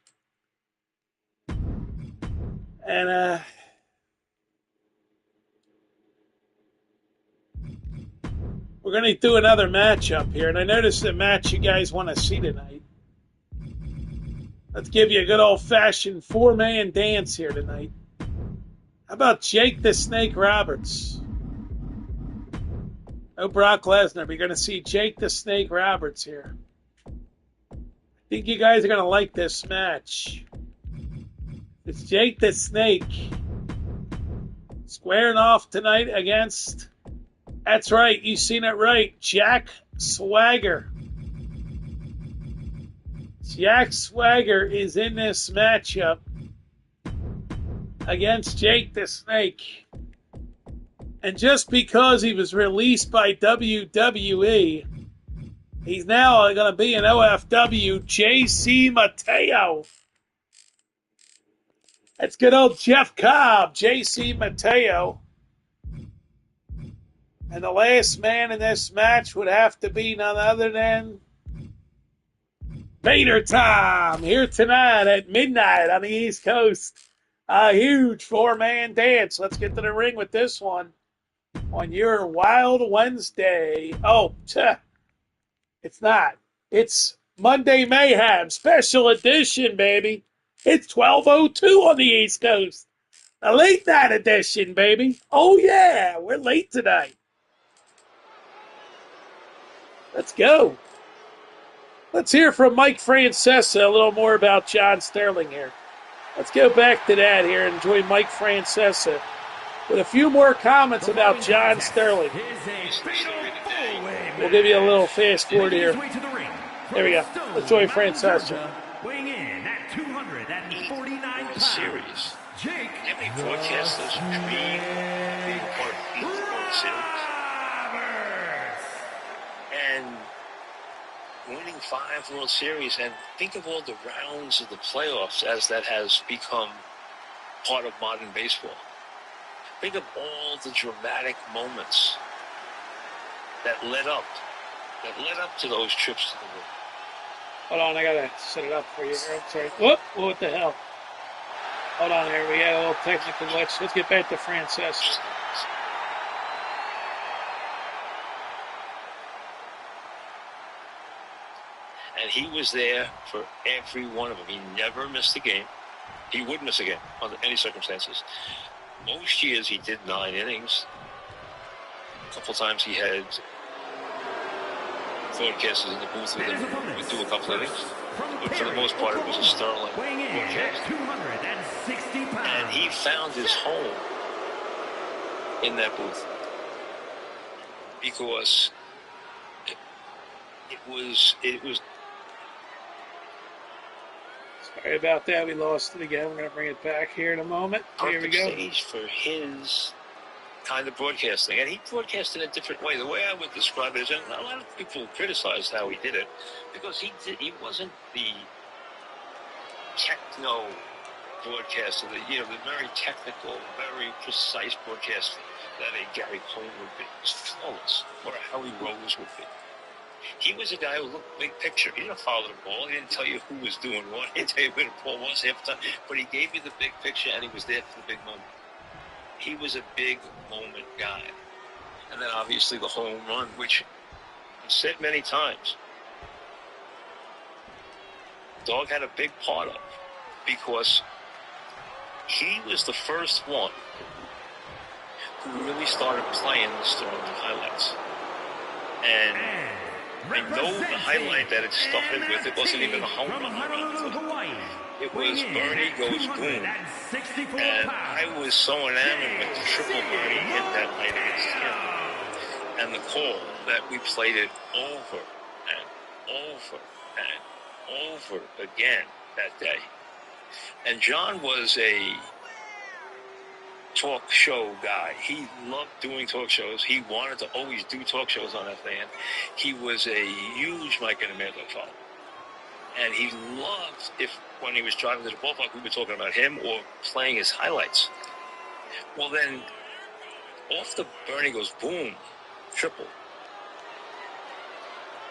And, we're going to do another matchup here. And I noticed the match you guys want to see tonight. Let's give you a good old-fashioned 4-man dance here tonight. How about Jake the Snake Roberts? No Brock Lesnar, but you're going to see Jake the Snake Roberts here. I think you guys are going to like this match. It's Jake the Snake squaring off tonight against, that's right, you've seen it right, Jack Swagger. Jack Swagger is in this matchup against Jake the Snake. And just because he was released by WWE, he's now going to be an OFW, JC Mateo. That's good old Jeff Cobb, JC Mateo. And the last man in this match would have to be none other than Vader Time, here tonight at midnight on the East Coast. A huge 4-man dance. Let's get to the ring with this one on your Wild Wednesday. Oh, it's not. It's Monday Mayhem special edition, baby. It's 12:02 on the East Coast. A late night edition, baby. Oh, yeah, we're late tonight. Let's go. Let's hear from Mike Francesa a little more about John Sterling here. Let's go back to that here and enjoy Mike Francesa with a few more comments about John Sterling. We'll give you a little fast forward here. There we go. Let's join Francesa.
Weighing in at 249 pounds.
Series. How many broadcasters dream being part of each World Series? And winning 5 World Series, and think of all the rounds of the playoffs as that has become part of modern baseball. Think of all the dramatic moments that led up to those trips to the world.
Hold on, I gotta set it up for you here. I'm sorry. Whoop, what the hell? Hold on here, we got a little technical glitch. Let's get back to Francesa.
And he was there for every one of them. He never missed a game. He wouldn't miss a game under any circumstances. Most years he did 9 innings. A couple times he had broadcasters in the booth with him. Would do a couple innings. But for the most part, it was a Sterling broadcast. And he found his home in that booth because it was.
Sorry about that. We lost it again. We're going to bring it back here in a moment. Here we go.
Stage for his kind of broadcasting. And he broadcast in a different way. The way I would describe it is, and a lot of people criticized how he did it, because he wasn't the techno broadcaster, the very technical, very precise broadcaster that a Gary Cole would be. It was flawless, or a Howie Rose would be. He was a guy who looked big picture. He didn't follow the ball. He didn't tell you who was doing what. He didn't tell you where the ball was half the time. But he gave you the big picture, and he was there for the big moment. He was a big moment guy. And then obviously the home run, which I've said many times, Dog had a big part of, because he was the first one who really started playing the Sterling highlights. And I know the highlight that it started with, it wasn't even a home run. It was Bernie Goes Boom. And I was so enamored with the triple Bernie hit that night against him. And the call that we played it over and over and over again that day. And John was a talk show guy. He loved doing talk shows. He wanted to always do talk shows on FAN. He was a huge Mike and Amanda follower. And he loved, when he was driving to the ballpark, we were talking about him or playing his highlights. Well, then, off the burn, he goes, boom, triple.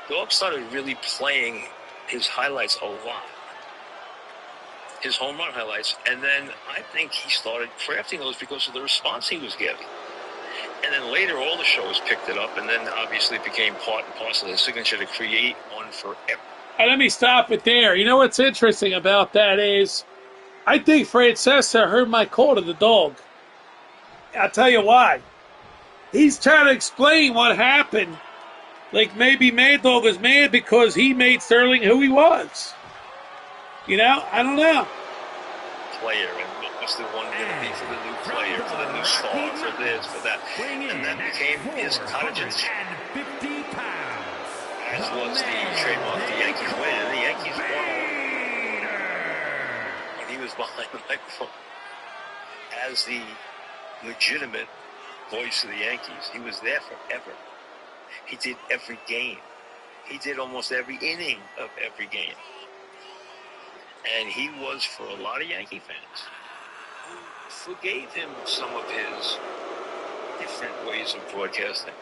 Dog started really playing his highlights a lot. His home run highlights. And then I think he started crafting those because of the response he was getting. And then later, all the shows picked it up, and then obviously it became part and parcel of his signature to create one for everyone.
And let me stop it there. You know what's interesting about that is, I think Francesa heard my call to the dog. I'll tell you why. He's trying to explain what happened. Like maybe Mad Dog was mad because he made Sterling who he was. You know? I don't know.
Player, and what was the one going to be for the new player, for the new star, for this, for that. And that became his cottage industry. As was the trademark, the Yankees win, and the Yankees won. When he was behind the microphone as the legitimate voice of the Yankees, he was there forever. He did every game. He did almost every inning of every game. And he was, for a lot of Yankee fans, who forgave him some of his different ways of broadcasting.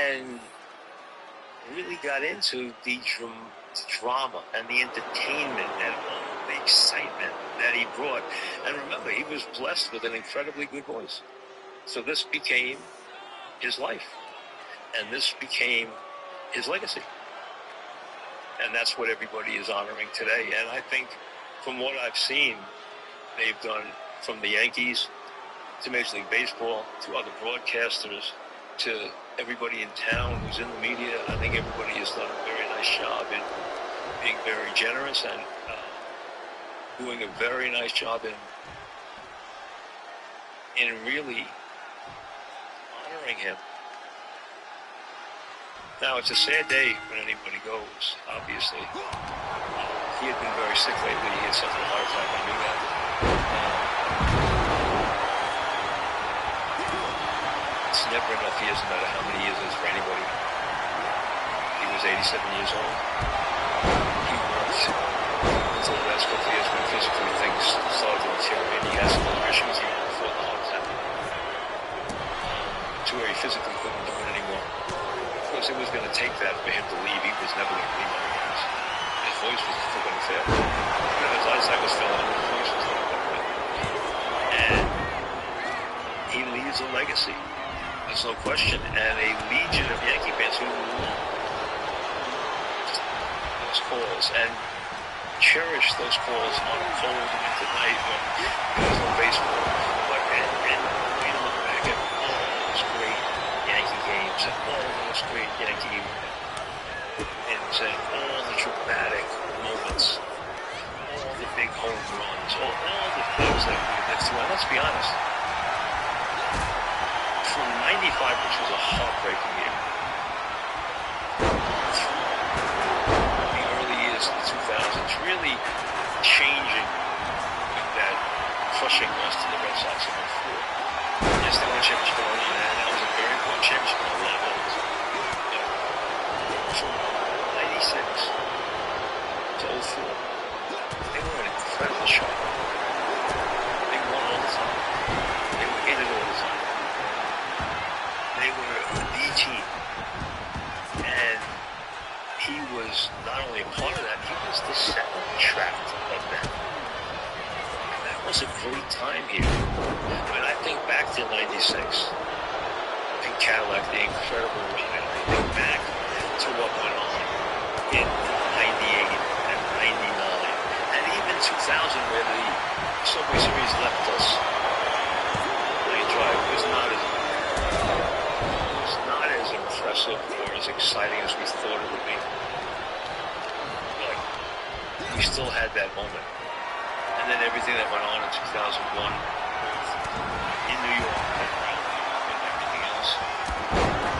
And really got into the drama and the entertainment and all the excitement that he brought. And remember, he was blessed with an incredibly good voice. So this became his life. And this became his legacy. And that's what everybody is honoring today. And I think from what I've seen, they've done from the Yankees to Major League Baseball to other broadcasters to everybody in town who's in the media. I think everybody has done a very nice job in being very generous and doing a very nice job in really honoring him. Now, it's a sad day when anybody goes, obviously. He had been very sick lately. He had suffered a heart attack. I knew that. It's never enough years, no matter how many years it is for anybody. He was 87 years old. He worked until the last couple of years when physically things started to deteriorate. He had some other issues even before the heart attack. To where he physically couldn't do it anymore. Of course, it was going to take that for him to leave. He was never going to leave on the games. His voice was still going to fail. And his eyesight was failing. His voice was still going to fail. And he leaves a legacy. There's no question. And a legion of Yankee fans who love those calls and cherish those calls on a cold winter night when there was no baseball. But and we look back at all those great Yankee games and all those great Yankee wins and all the dramatic moments, all the big home runs, all the things that we lived through. And let's be honest, from 95, which was a heartbreaking year, through the early years of the 2000s, really changing with that crushing loss to the Red Sox in 04. Yes, they won a championship in 09, and that was a very important championship on a lot of levels. From 96 to 04, they were an incredible show. They won all the time. They were in it all the time. They were the team. And he was not only a part of that, he was the soundtrack of that. And that was a great time here. When I think back to 96, in Cadillac, the incredible run, and I think back to what went on in 98 and 99, and even 2000, where the Subway Series left us. Line drive was not as impressive or as exciting as we thought it would be. But we still had that moment. And then everything that went on in 2001 in New York and everything else.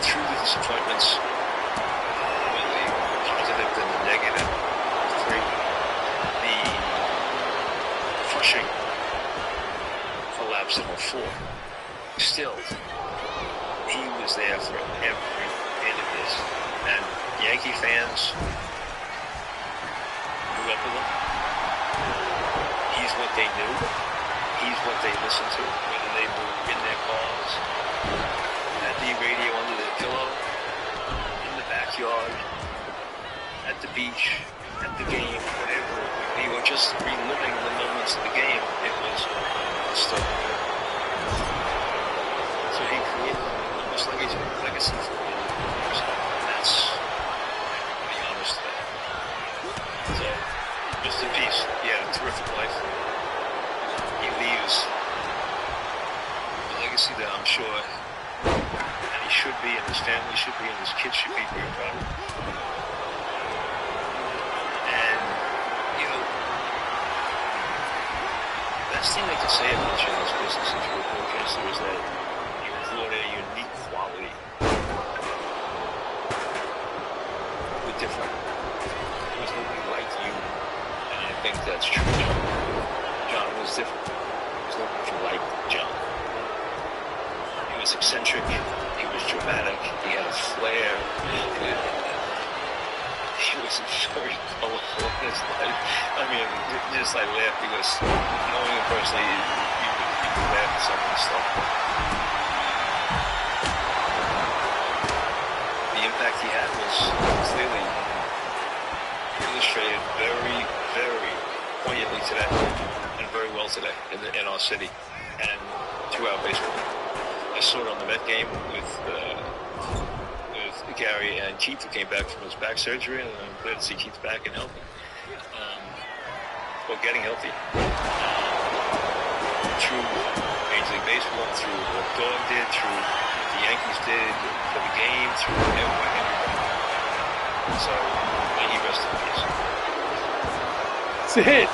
Through the disappointments, the positive and the negative, the before. Still, he was there for every bit of this. And Yankee fans grew up with him. He's what they knew. He's what they listened to, whether they were in their cars, at the radio under their pillow, in the backyard, at the beach, at the game, whatever. They were just reliving the moments of the game. It was still. So he created almost like a legacy for him. And that's to be honest today. So, rest in peace. He had a terrific life. He leaves a legacy that I'm sure and he should be, and his family should be, and his kids should be very proud of. And, you know, best thing I can say about you in this business as a broadcaster is that you brought a unique quality. We're different. There was nobody like you, and I think that's true. John was different. There was nobody like John. He was eccentric. He was dramatic. He had a flair. He was very colorful in his life. I mean, just I laugh because knowing him personally, you would laugh at some of the stuff. The impact he had was clearly illustrated very, very poignantly today, and very well today in our city and throughout baseball. I saw it on the Met game with Gary and Keith, who came back from his back surgery, and I'm glad to see Keith back and healthy. Well, getting healthy. Through Major League Baseball, through what Dog did, through what the Yankees did for the game, through everything. So, may he rest in peace.
That's a hit.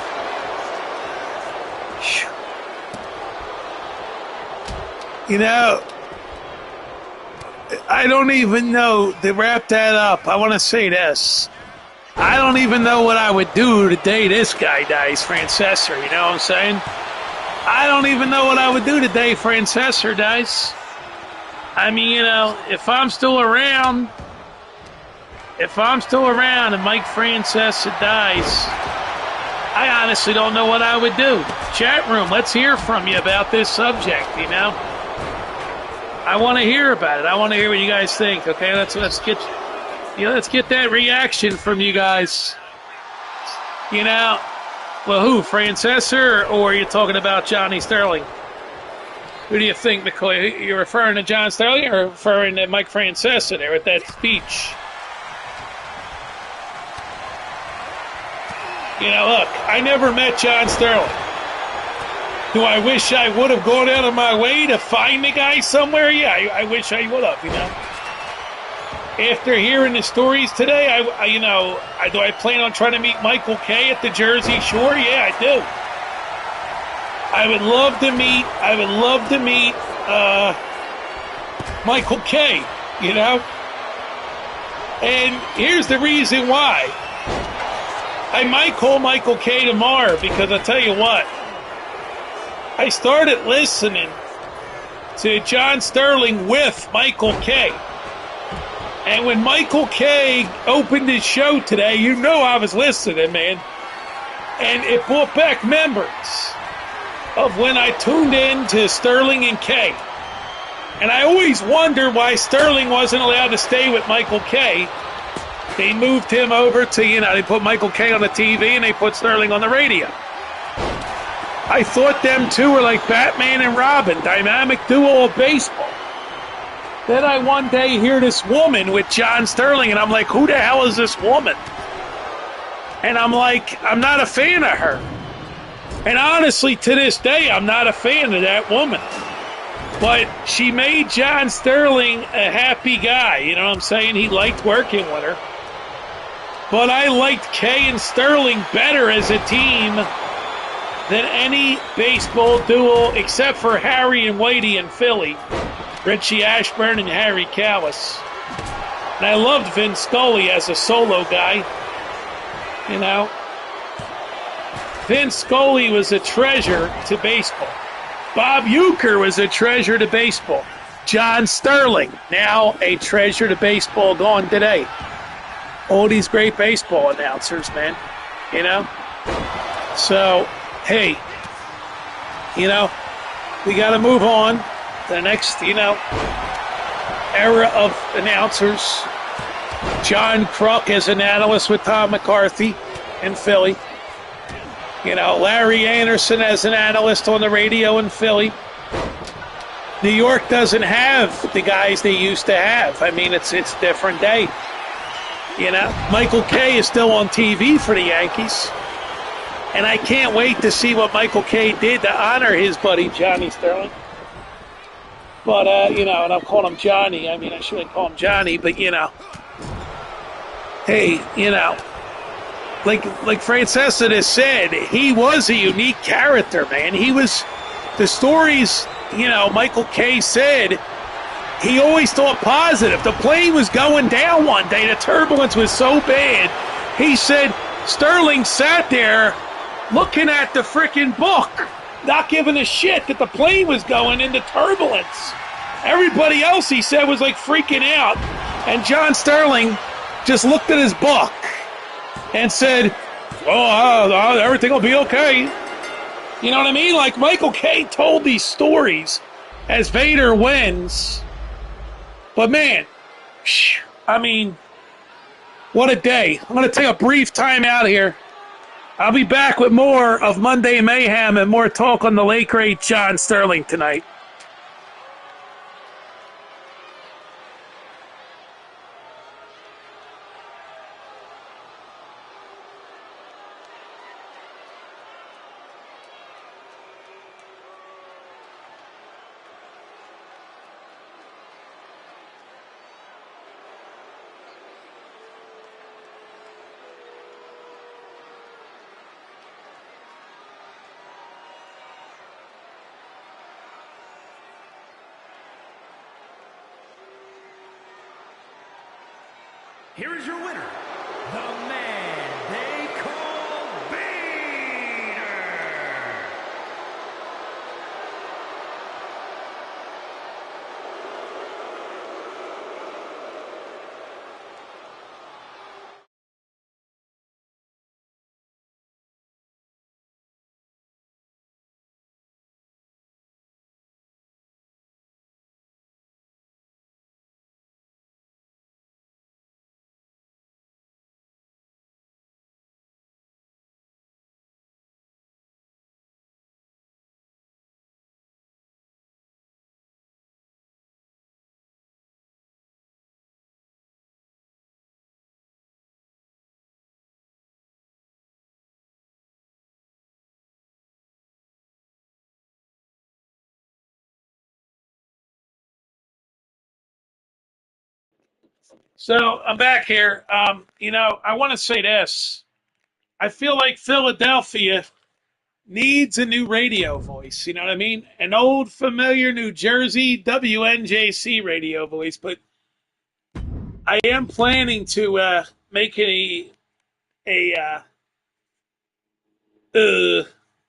You know, I don't even know, to wrap that up, I want to say this. I don't even know what I would do the day this guy dies, Francesor, you know what I'm saying? I don't even know what I would do the day Francesor dies. I mean, you know, if I'm still around and Mike Francesor dies, I honestly don't know what I would do. Chat room, let's hear from you about this subject, you know? I want to hear about it. I want to hear what you guys think. Okay, let's get that reaction from you guys. You know, well, who, Francesor, or are you talking about Johnny Sterling? Who do you think, McCoy? You're referring to John Sterling or referring to Mike Francesor there with that speech? You know, look, I never met John Sterling. Do I wish I would have gone out of my way to find the guy somewhere? Yeah, I wish I would have, you know. After hearing the stories today, do I plan on trying to meet Michael Kay at the Jersey Shore? Yeah, I do. I would love to meet Michael Kay, you know. And here's the reason why. I might call Michael Kay tomorrow because I'll tell you what. I started listening to John Sterling with Michael Kay. And when Michael Kay opened his show today, you know I was listening, man. And it brought back memories of when I tuned in to Sterling and Kay. And I always wondered why Sterling wasn't allowed to stay with Michael Kay. They moved him over to, they put Michael Kay on the TV and they put Sterling on the radio. I thought them two were like Batman and Robin, dynamic duo of baseball. Then I one day hear this woman with John Sterling, and I'm like, who the hell is this woman? And I'm like, I'm not a fan of her. And honestly, to this day, I'm not a fan of that woman. But she made John Sterling a happy guy, you know what I'm saying? He liked working with her. But I liked Kay and Sterling better as a team than any baseball duo except for Harry and Whitey in Philly, Richie Ashburn and Harry Kalas. And I loved Vin Scully as a solo guy. You know, Vin Scully was a treasure to baseball. Bob Uecker was a treasure to baseball. John Sterling, now a treasure to baseball, gone today. All these great baseball announcers, man. You know? So, hey, you know, we got to move on to the next, you know, era of announcers. John Kruk as an analyst with Tom McCarthy in Philly. You know, Larry Anderson as an analyst on the radio in Philly. New York doesn't have the guys they used to have. I mean, it's a different day. You know, Michael Kay is still on TV for the Yankees. And I can't wait to see what Michael Kay did to honor his buddy Johnny Sterling. But, you know, and I'm calling him Johnny. I mean, I shouldn't call him Johnny, but, you know. Hey, you know. Like Francesa has said, he was a unique character, man. He was, the stories, you know, Michael Kay said, he always thought positive. The plane was going down one day. The turbulence was so bad. He said Sterling sat there looking at the freaking book, not giving a shit that the plane was going into turbulence. Everybody else, he said, was like freaking out. And John Sterling just looked at his book and said, oh, everything will be okay. You know what I mean? Like Michael Kay told these stories as Vader wins. But man, I mean, what a day. I'm going to take a brief time out here. I'll be back with more of Monday Mayhem and more talk on the late, great John Sterling tonight.
Here is your winner, the man they call Vader.
So I'm back here. You know, I want to say this. I feel like Philadelphia needs a new radio voice. You know what I mean? An old, familiar New Jersey WNJC radio voice. But I am planning to make you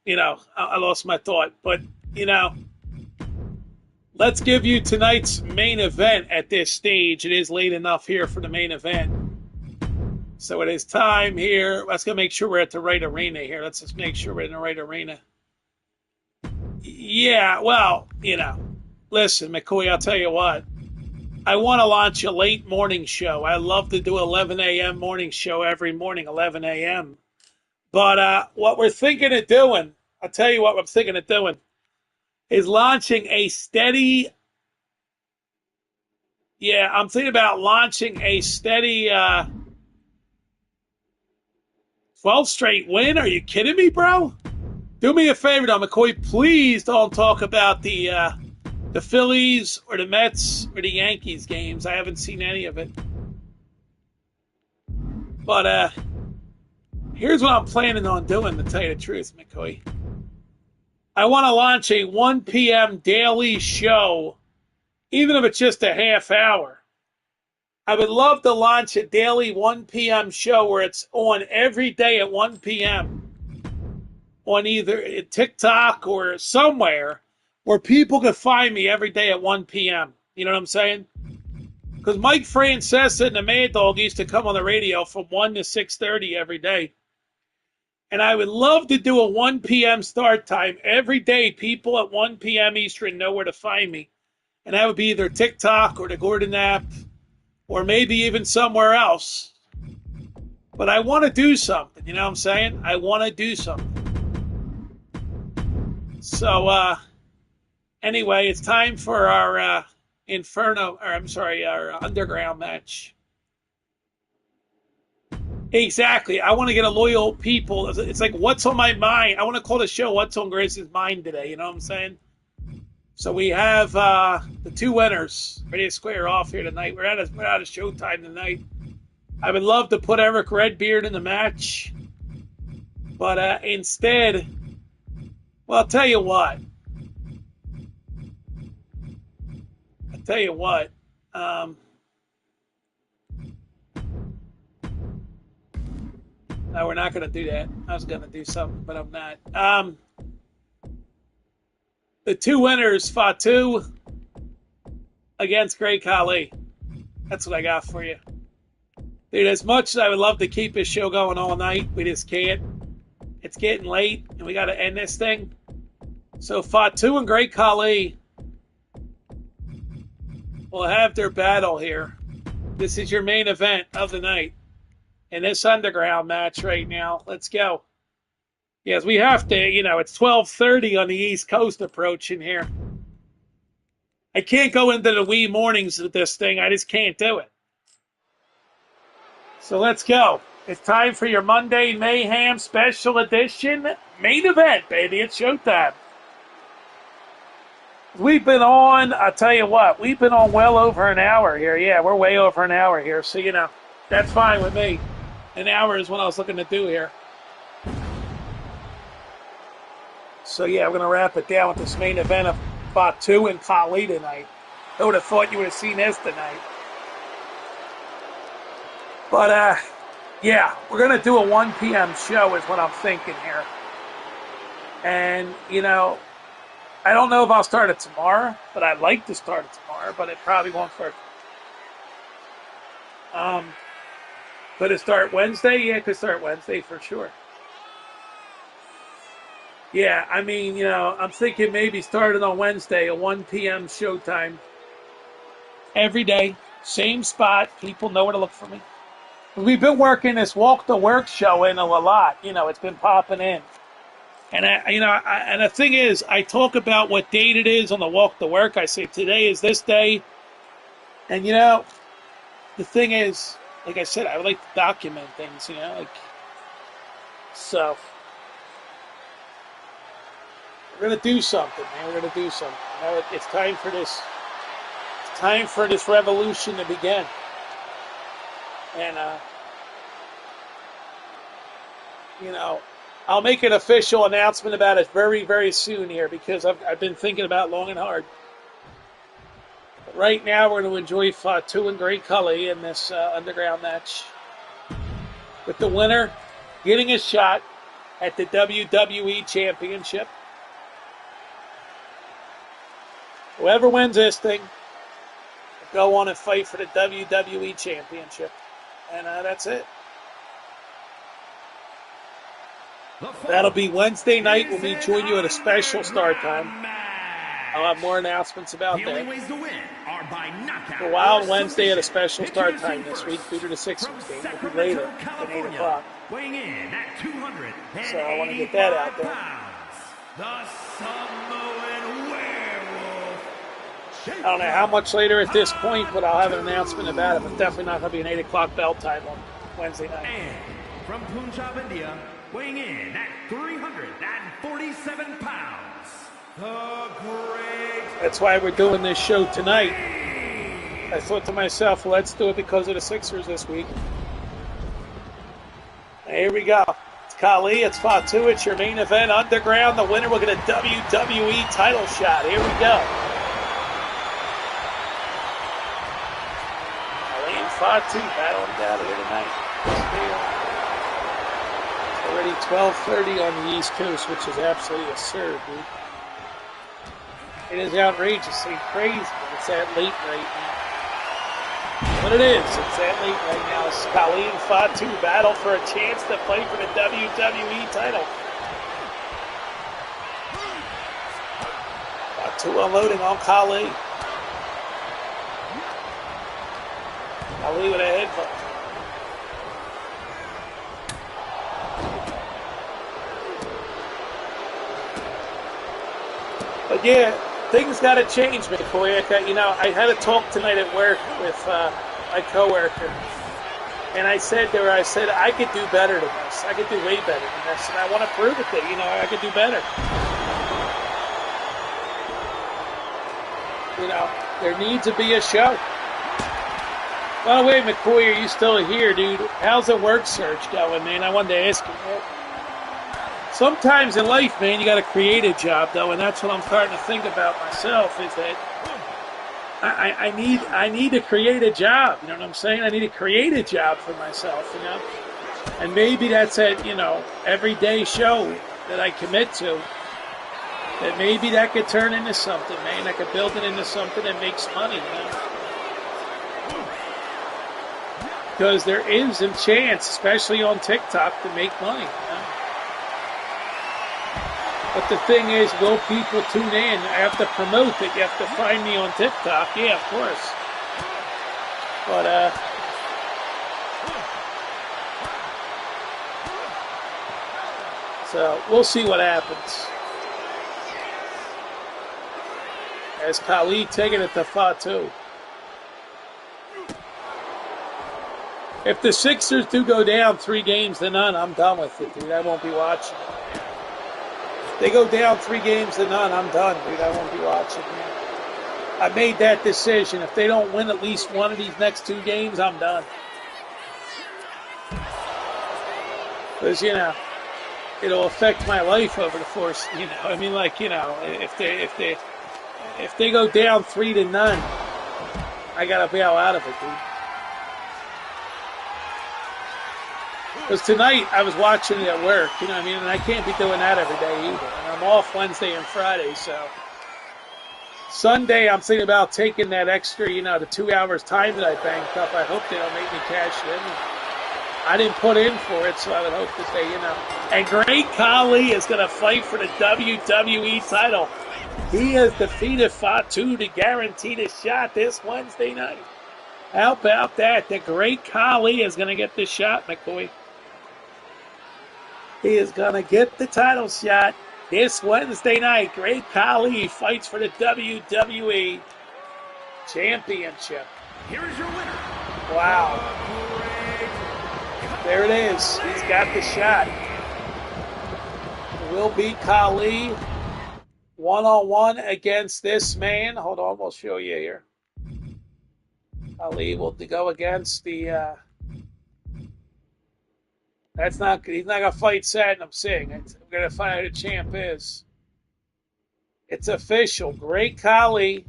know, I lost my thought. But, you know, let's give you tonight's main event at this stage. It is late enough here for the main event. So it is time here. Let's go make sure we're at the right arena here. Let's just make sure we're in the right arena. Yeah, well, you know, listen, McCoy, I'll tell you what. I want to launch a late morning show. I love to do 11 a.m. morning show every morning, 11 a.m. But what we're thinking of doing, I'll tell you what I'm thinking of doing, is launching a steady, I'm thinking about launching a steady 12 straight win. Are you kidding me, bro? Do me a favor, though, McCoy. Please don't talk about the Phillies or the Mets or the Yankees games. I haven't seen any of it. But here's what I'm planning on doing, to tell you the truth, McCoy. I want to launch a 1 p.m. daily show, even if it's just a half hour. I would love to launch a daily 1 p.m. show where it's on every day at 1 p.m. on either TikTok or somewhere, where people could find me every day at 1 p.m. You know what I'm saying? Because Mike Francesa and the Mad Dog used to come on the radio from 1 to 6:30 every day. And I would love to do a 1 p.m. start time. Every day, people at 1 p.m. Eastern know where to find me. And that would be either TikTok or the Gordon app or maybe even somewhere else. But I want to do something. You know what I'm saying? I want to do something. So, anyway, it's time for our our underground match. Exactly. I want to get a loyal people. It's like, what's on my mind? I want to call the show What's on Grace's Mind today. You know what I'm saying? So we have the two winners ready to square off here tonight. We're out of showtime tonight. I would love to put Eric Redbeard in the match. But instead, well, I'll tell you what. No, we're not going to do that. I was going to do something, but I'm not. The two winners, Fatu against Great Khali. That's what I got for you. Dude, as much as I would love to keep this show going all night, we just can't. It's getting late, and we got to end this thing. So Fatu and Great Khali will have their battle here. This is your main event of the night. In this underground match right now. Let's go. Yes, we have to, it's 12:30 on the East Coast approaching here. I can't go into the wee mornings with this thing. I just can't do it. So let's go. It's time for your Monday Mayhem Special Edition main event, baby. It's showtime. We've been on, I'll tell you what, we've been on well over an hour here. Yeah, we're way over an hour here. So, that's fine with me. An hour is what I was looking to do here. So, yeah, we're going to wrap it down with this main event of Fatu and Khali tonight. I would have thought you would have seen this tonight. But, yeah, we're going to do a 1 p.m. show is what I'm thinking here. And, I don't know if I'll start it tomorrow, but I'd like to start it tomorrow, but it probably won't start. Could it start Wednesday? Yeah, it could start Wednesday for sure. Yeah, I mean, I'm thinking maybe starting on Wednesday, a 1 p.m. showtime. Every day, same spot. People know where to look for me. We've been working this Walk to Work show in a lot. It's been popping in. And, and the thing is, I talk about what date it is on the Walk to Work. I say today is this day. And, the thing is, like I said, I would like to document things, so we're going to do something, man. We're going to do something. It's time for this. It's time for this revolution to begin. And, I'll make an official announcement about it very, very soon here because I've been thinking about it long and hard. Right now, we're going to enjoy Fatu and Great Khali in this underground match. With the winner getting a shot at the WWE Championship. Whoever wins this thing will go on and fight for the WWE Championship. And that's it. That'll be Wednesday night. We'll be joining you at a special start time. I'll have more announcements about that. For Wild Wednesday at a special start time this week due to the Sixers game. It'll be later at 8 o'clock. So I want to get that out there. I don't know how much later at this point, but I'll have an announcement about it. But definitely not going to be an 8 o'clock bell time on Wednesday night.
And from Punjab, India, weighing in at 347 pounds, the Great.
That's why we're doing this show tonight. I thought to myself, well, let's do it because of the Sixers this week. And here we go. It's Khali, it's Fatu, it's your main event, Underground. The winner will get a WWE title shot. Here we go. Khali and Fatu battling down here tonight. It's already 12:30 on the East Coast, which is absolutely absurd, dude. It is outrageously crazy, but it's that late right now. But it is. It's that late right now. It's Khali and Fatu battle for a chance to play for the WWE title. Fatu unloading on Khali. Khali with a headbutt. But yeah, things got to change, McCoy. I had a talk tonight at work with my coworker, and I said to her, I could do better than this. I could do way better than this, and I want to prove it that I could do better. There needs to be a show. By the way, McCoy, are you still here, dude? How's the work search going, man? I wanted to ask you that. Sometimes in life, man, you got to create a job, though, and that's what I'm starting to think about myself. Is that I need to create a job. You know what I'm saying? I need to create a job for myself. And maybe that's a everyday show that I commit to. That maybe that could turn into something, man. I could build it into something that makes money. Because there is a chance, especially on TikTok, to make money. But the thing is, will people tune in? I have to promote that you have to find me on TikTok. Yeah, of course. But, so we'll see what happens. As Khali taking it to Fatu. If the Sixers do go down 3-0, I'm done with it, dude. I won't be watching it. If they go down 3-0, I'm done, dude. I won't be watching it. I made that decision. If they don't win at least one of these next 2 games, I'm done. Because, it'll affect my life over the course, if they go down 3-0, I gotta bail out of it, dude. Because tonight I was watching it at work, and I can't be doing that every day either. And I'm off Wednesday and Friday, so Sunday I'm thinking about taking that extra, the 2 hours time that I banked up. I hope they don't make me cash it in. I didn't put in for it, so I would hope that they, And Great Khali is going to fight for the WWE title. He has defeated Fatu to guarantee the shot this Wednesday night. How about that? The Great Khali is going to get the shot, McCoy. He is going to get the title shot this Wednesday night. Great Khali fights for the WWE Championship.
Here is your winner.
Wow. There it is. He's got the shot. Will beat Khali one-on-one against this man. Hold on, we'll show you here. Khali will go against the... he's not going to fight Saddam Singh. We're going to find out who the champ is. It's official. Great Khali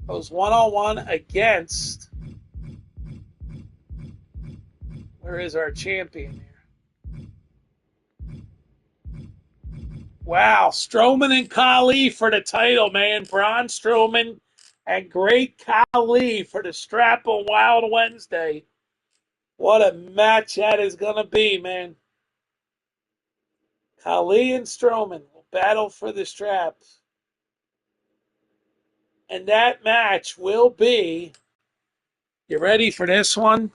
goes one-on-one against... Where is our champion here? Wow, Strowman and Khali for the title, man. Braun Strowman and Great Khali for the strap on Wild Wednesday. What a match that is going to be, man. Khali and Strowman will battle for the straps. And that match will be, you ready for this one?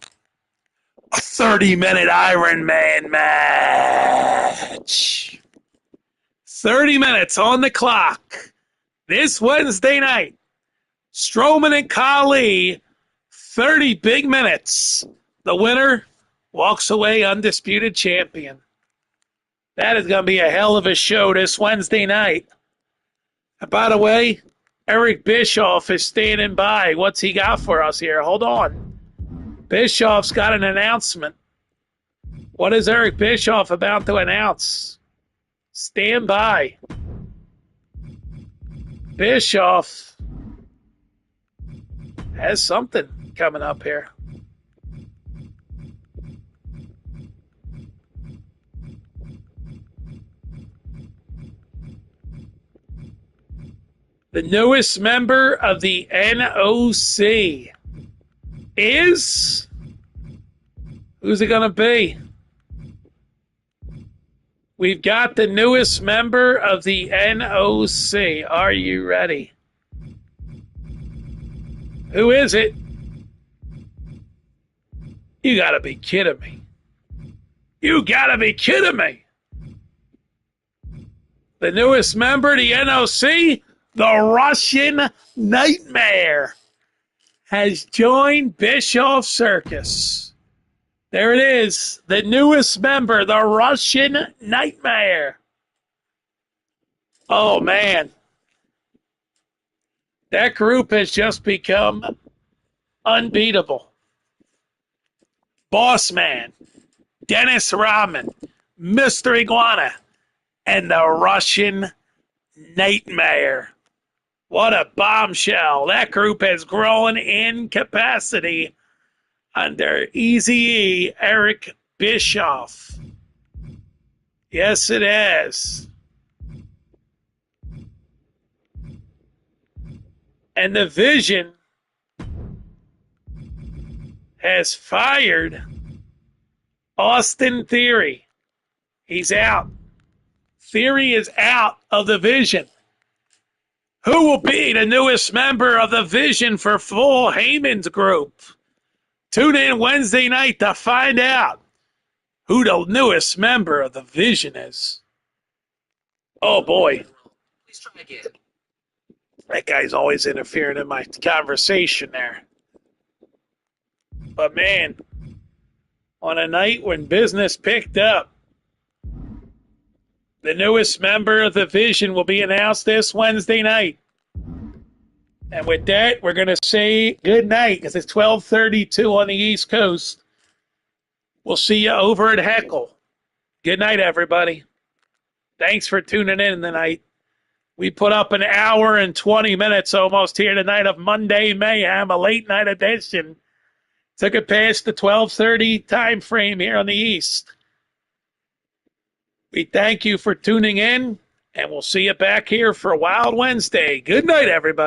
A 30-minute Iron Man match. 30 minutes on the clock. This Wednesday night. Strowman and Khali, 30 big minutes. The winner walks away undisputed champion. That is going to be a hell of a show this Wednesday night. And by the way, Eric Bischoff is standing by. What's he got for us here? Hold on. Bischoff's got an announcement. What is Eric Bischoff about to announce? Stand by. Bischoff has something coming up here. The newest member of the NOC is... Who's it going to be? We've got the newest member of the NOC. Are you ready? Who is it? You gotta be kidding me. You gotta be kidding me. The newest member of the NOC, the Russian Nightmare, has joined Bischoff Circus. There it is, the newest member, the Russian Nightmare. Oh, man. That group has just become unbeatable. Boss Man, Dennis Rodman, Mr. Iguana, and the Russian Nightmare. What a bombshell. That group has grown in capacity under Eazy-E Eric Bischoff. Yes, it has. And the Vision has fired Austin Theory. He's out. Theory is out of the Vision. Who will be the newest member of the Vision for Full Heyman's group? Tune in Wednesday night to find out who the newest member of the Vision is. Oh, boy.
Please try again.
That guy's always interfering in my conversation there. But, man, on a night when business picked up, the newest member of the Vision will be announced this Wednesday night. And with that, we're going to say good night because it's 12:32 on the East Coast. We'll see you over at Heckle. Good night, everybody. Thanks for tuning in tonight. We put up an hour and 20 minutes almost here tonight of Monday Mayhem, a late night edition. Took it past the 12:30 time frame here on the East. We thank you for tuning in, and we'll see you back here for Wild Wednesday. Good night, everybody.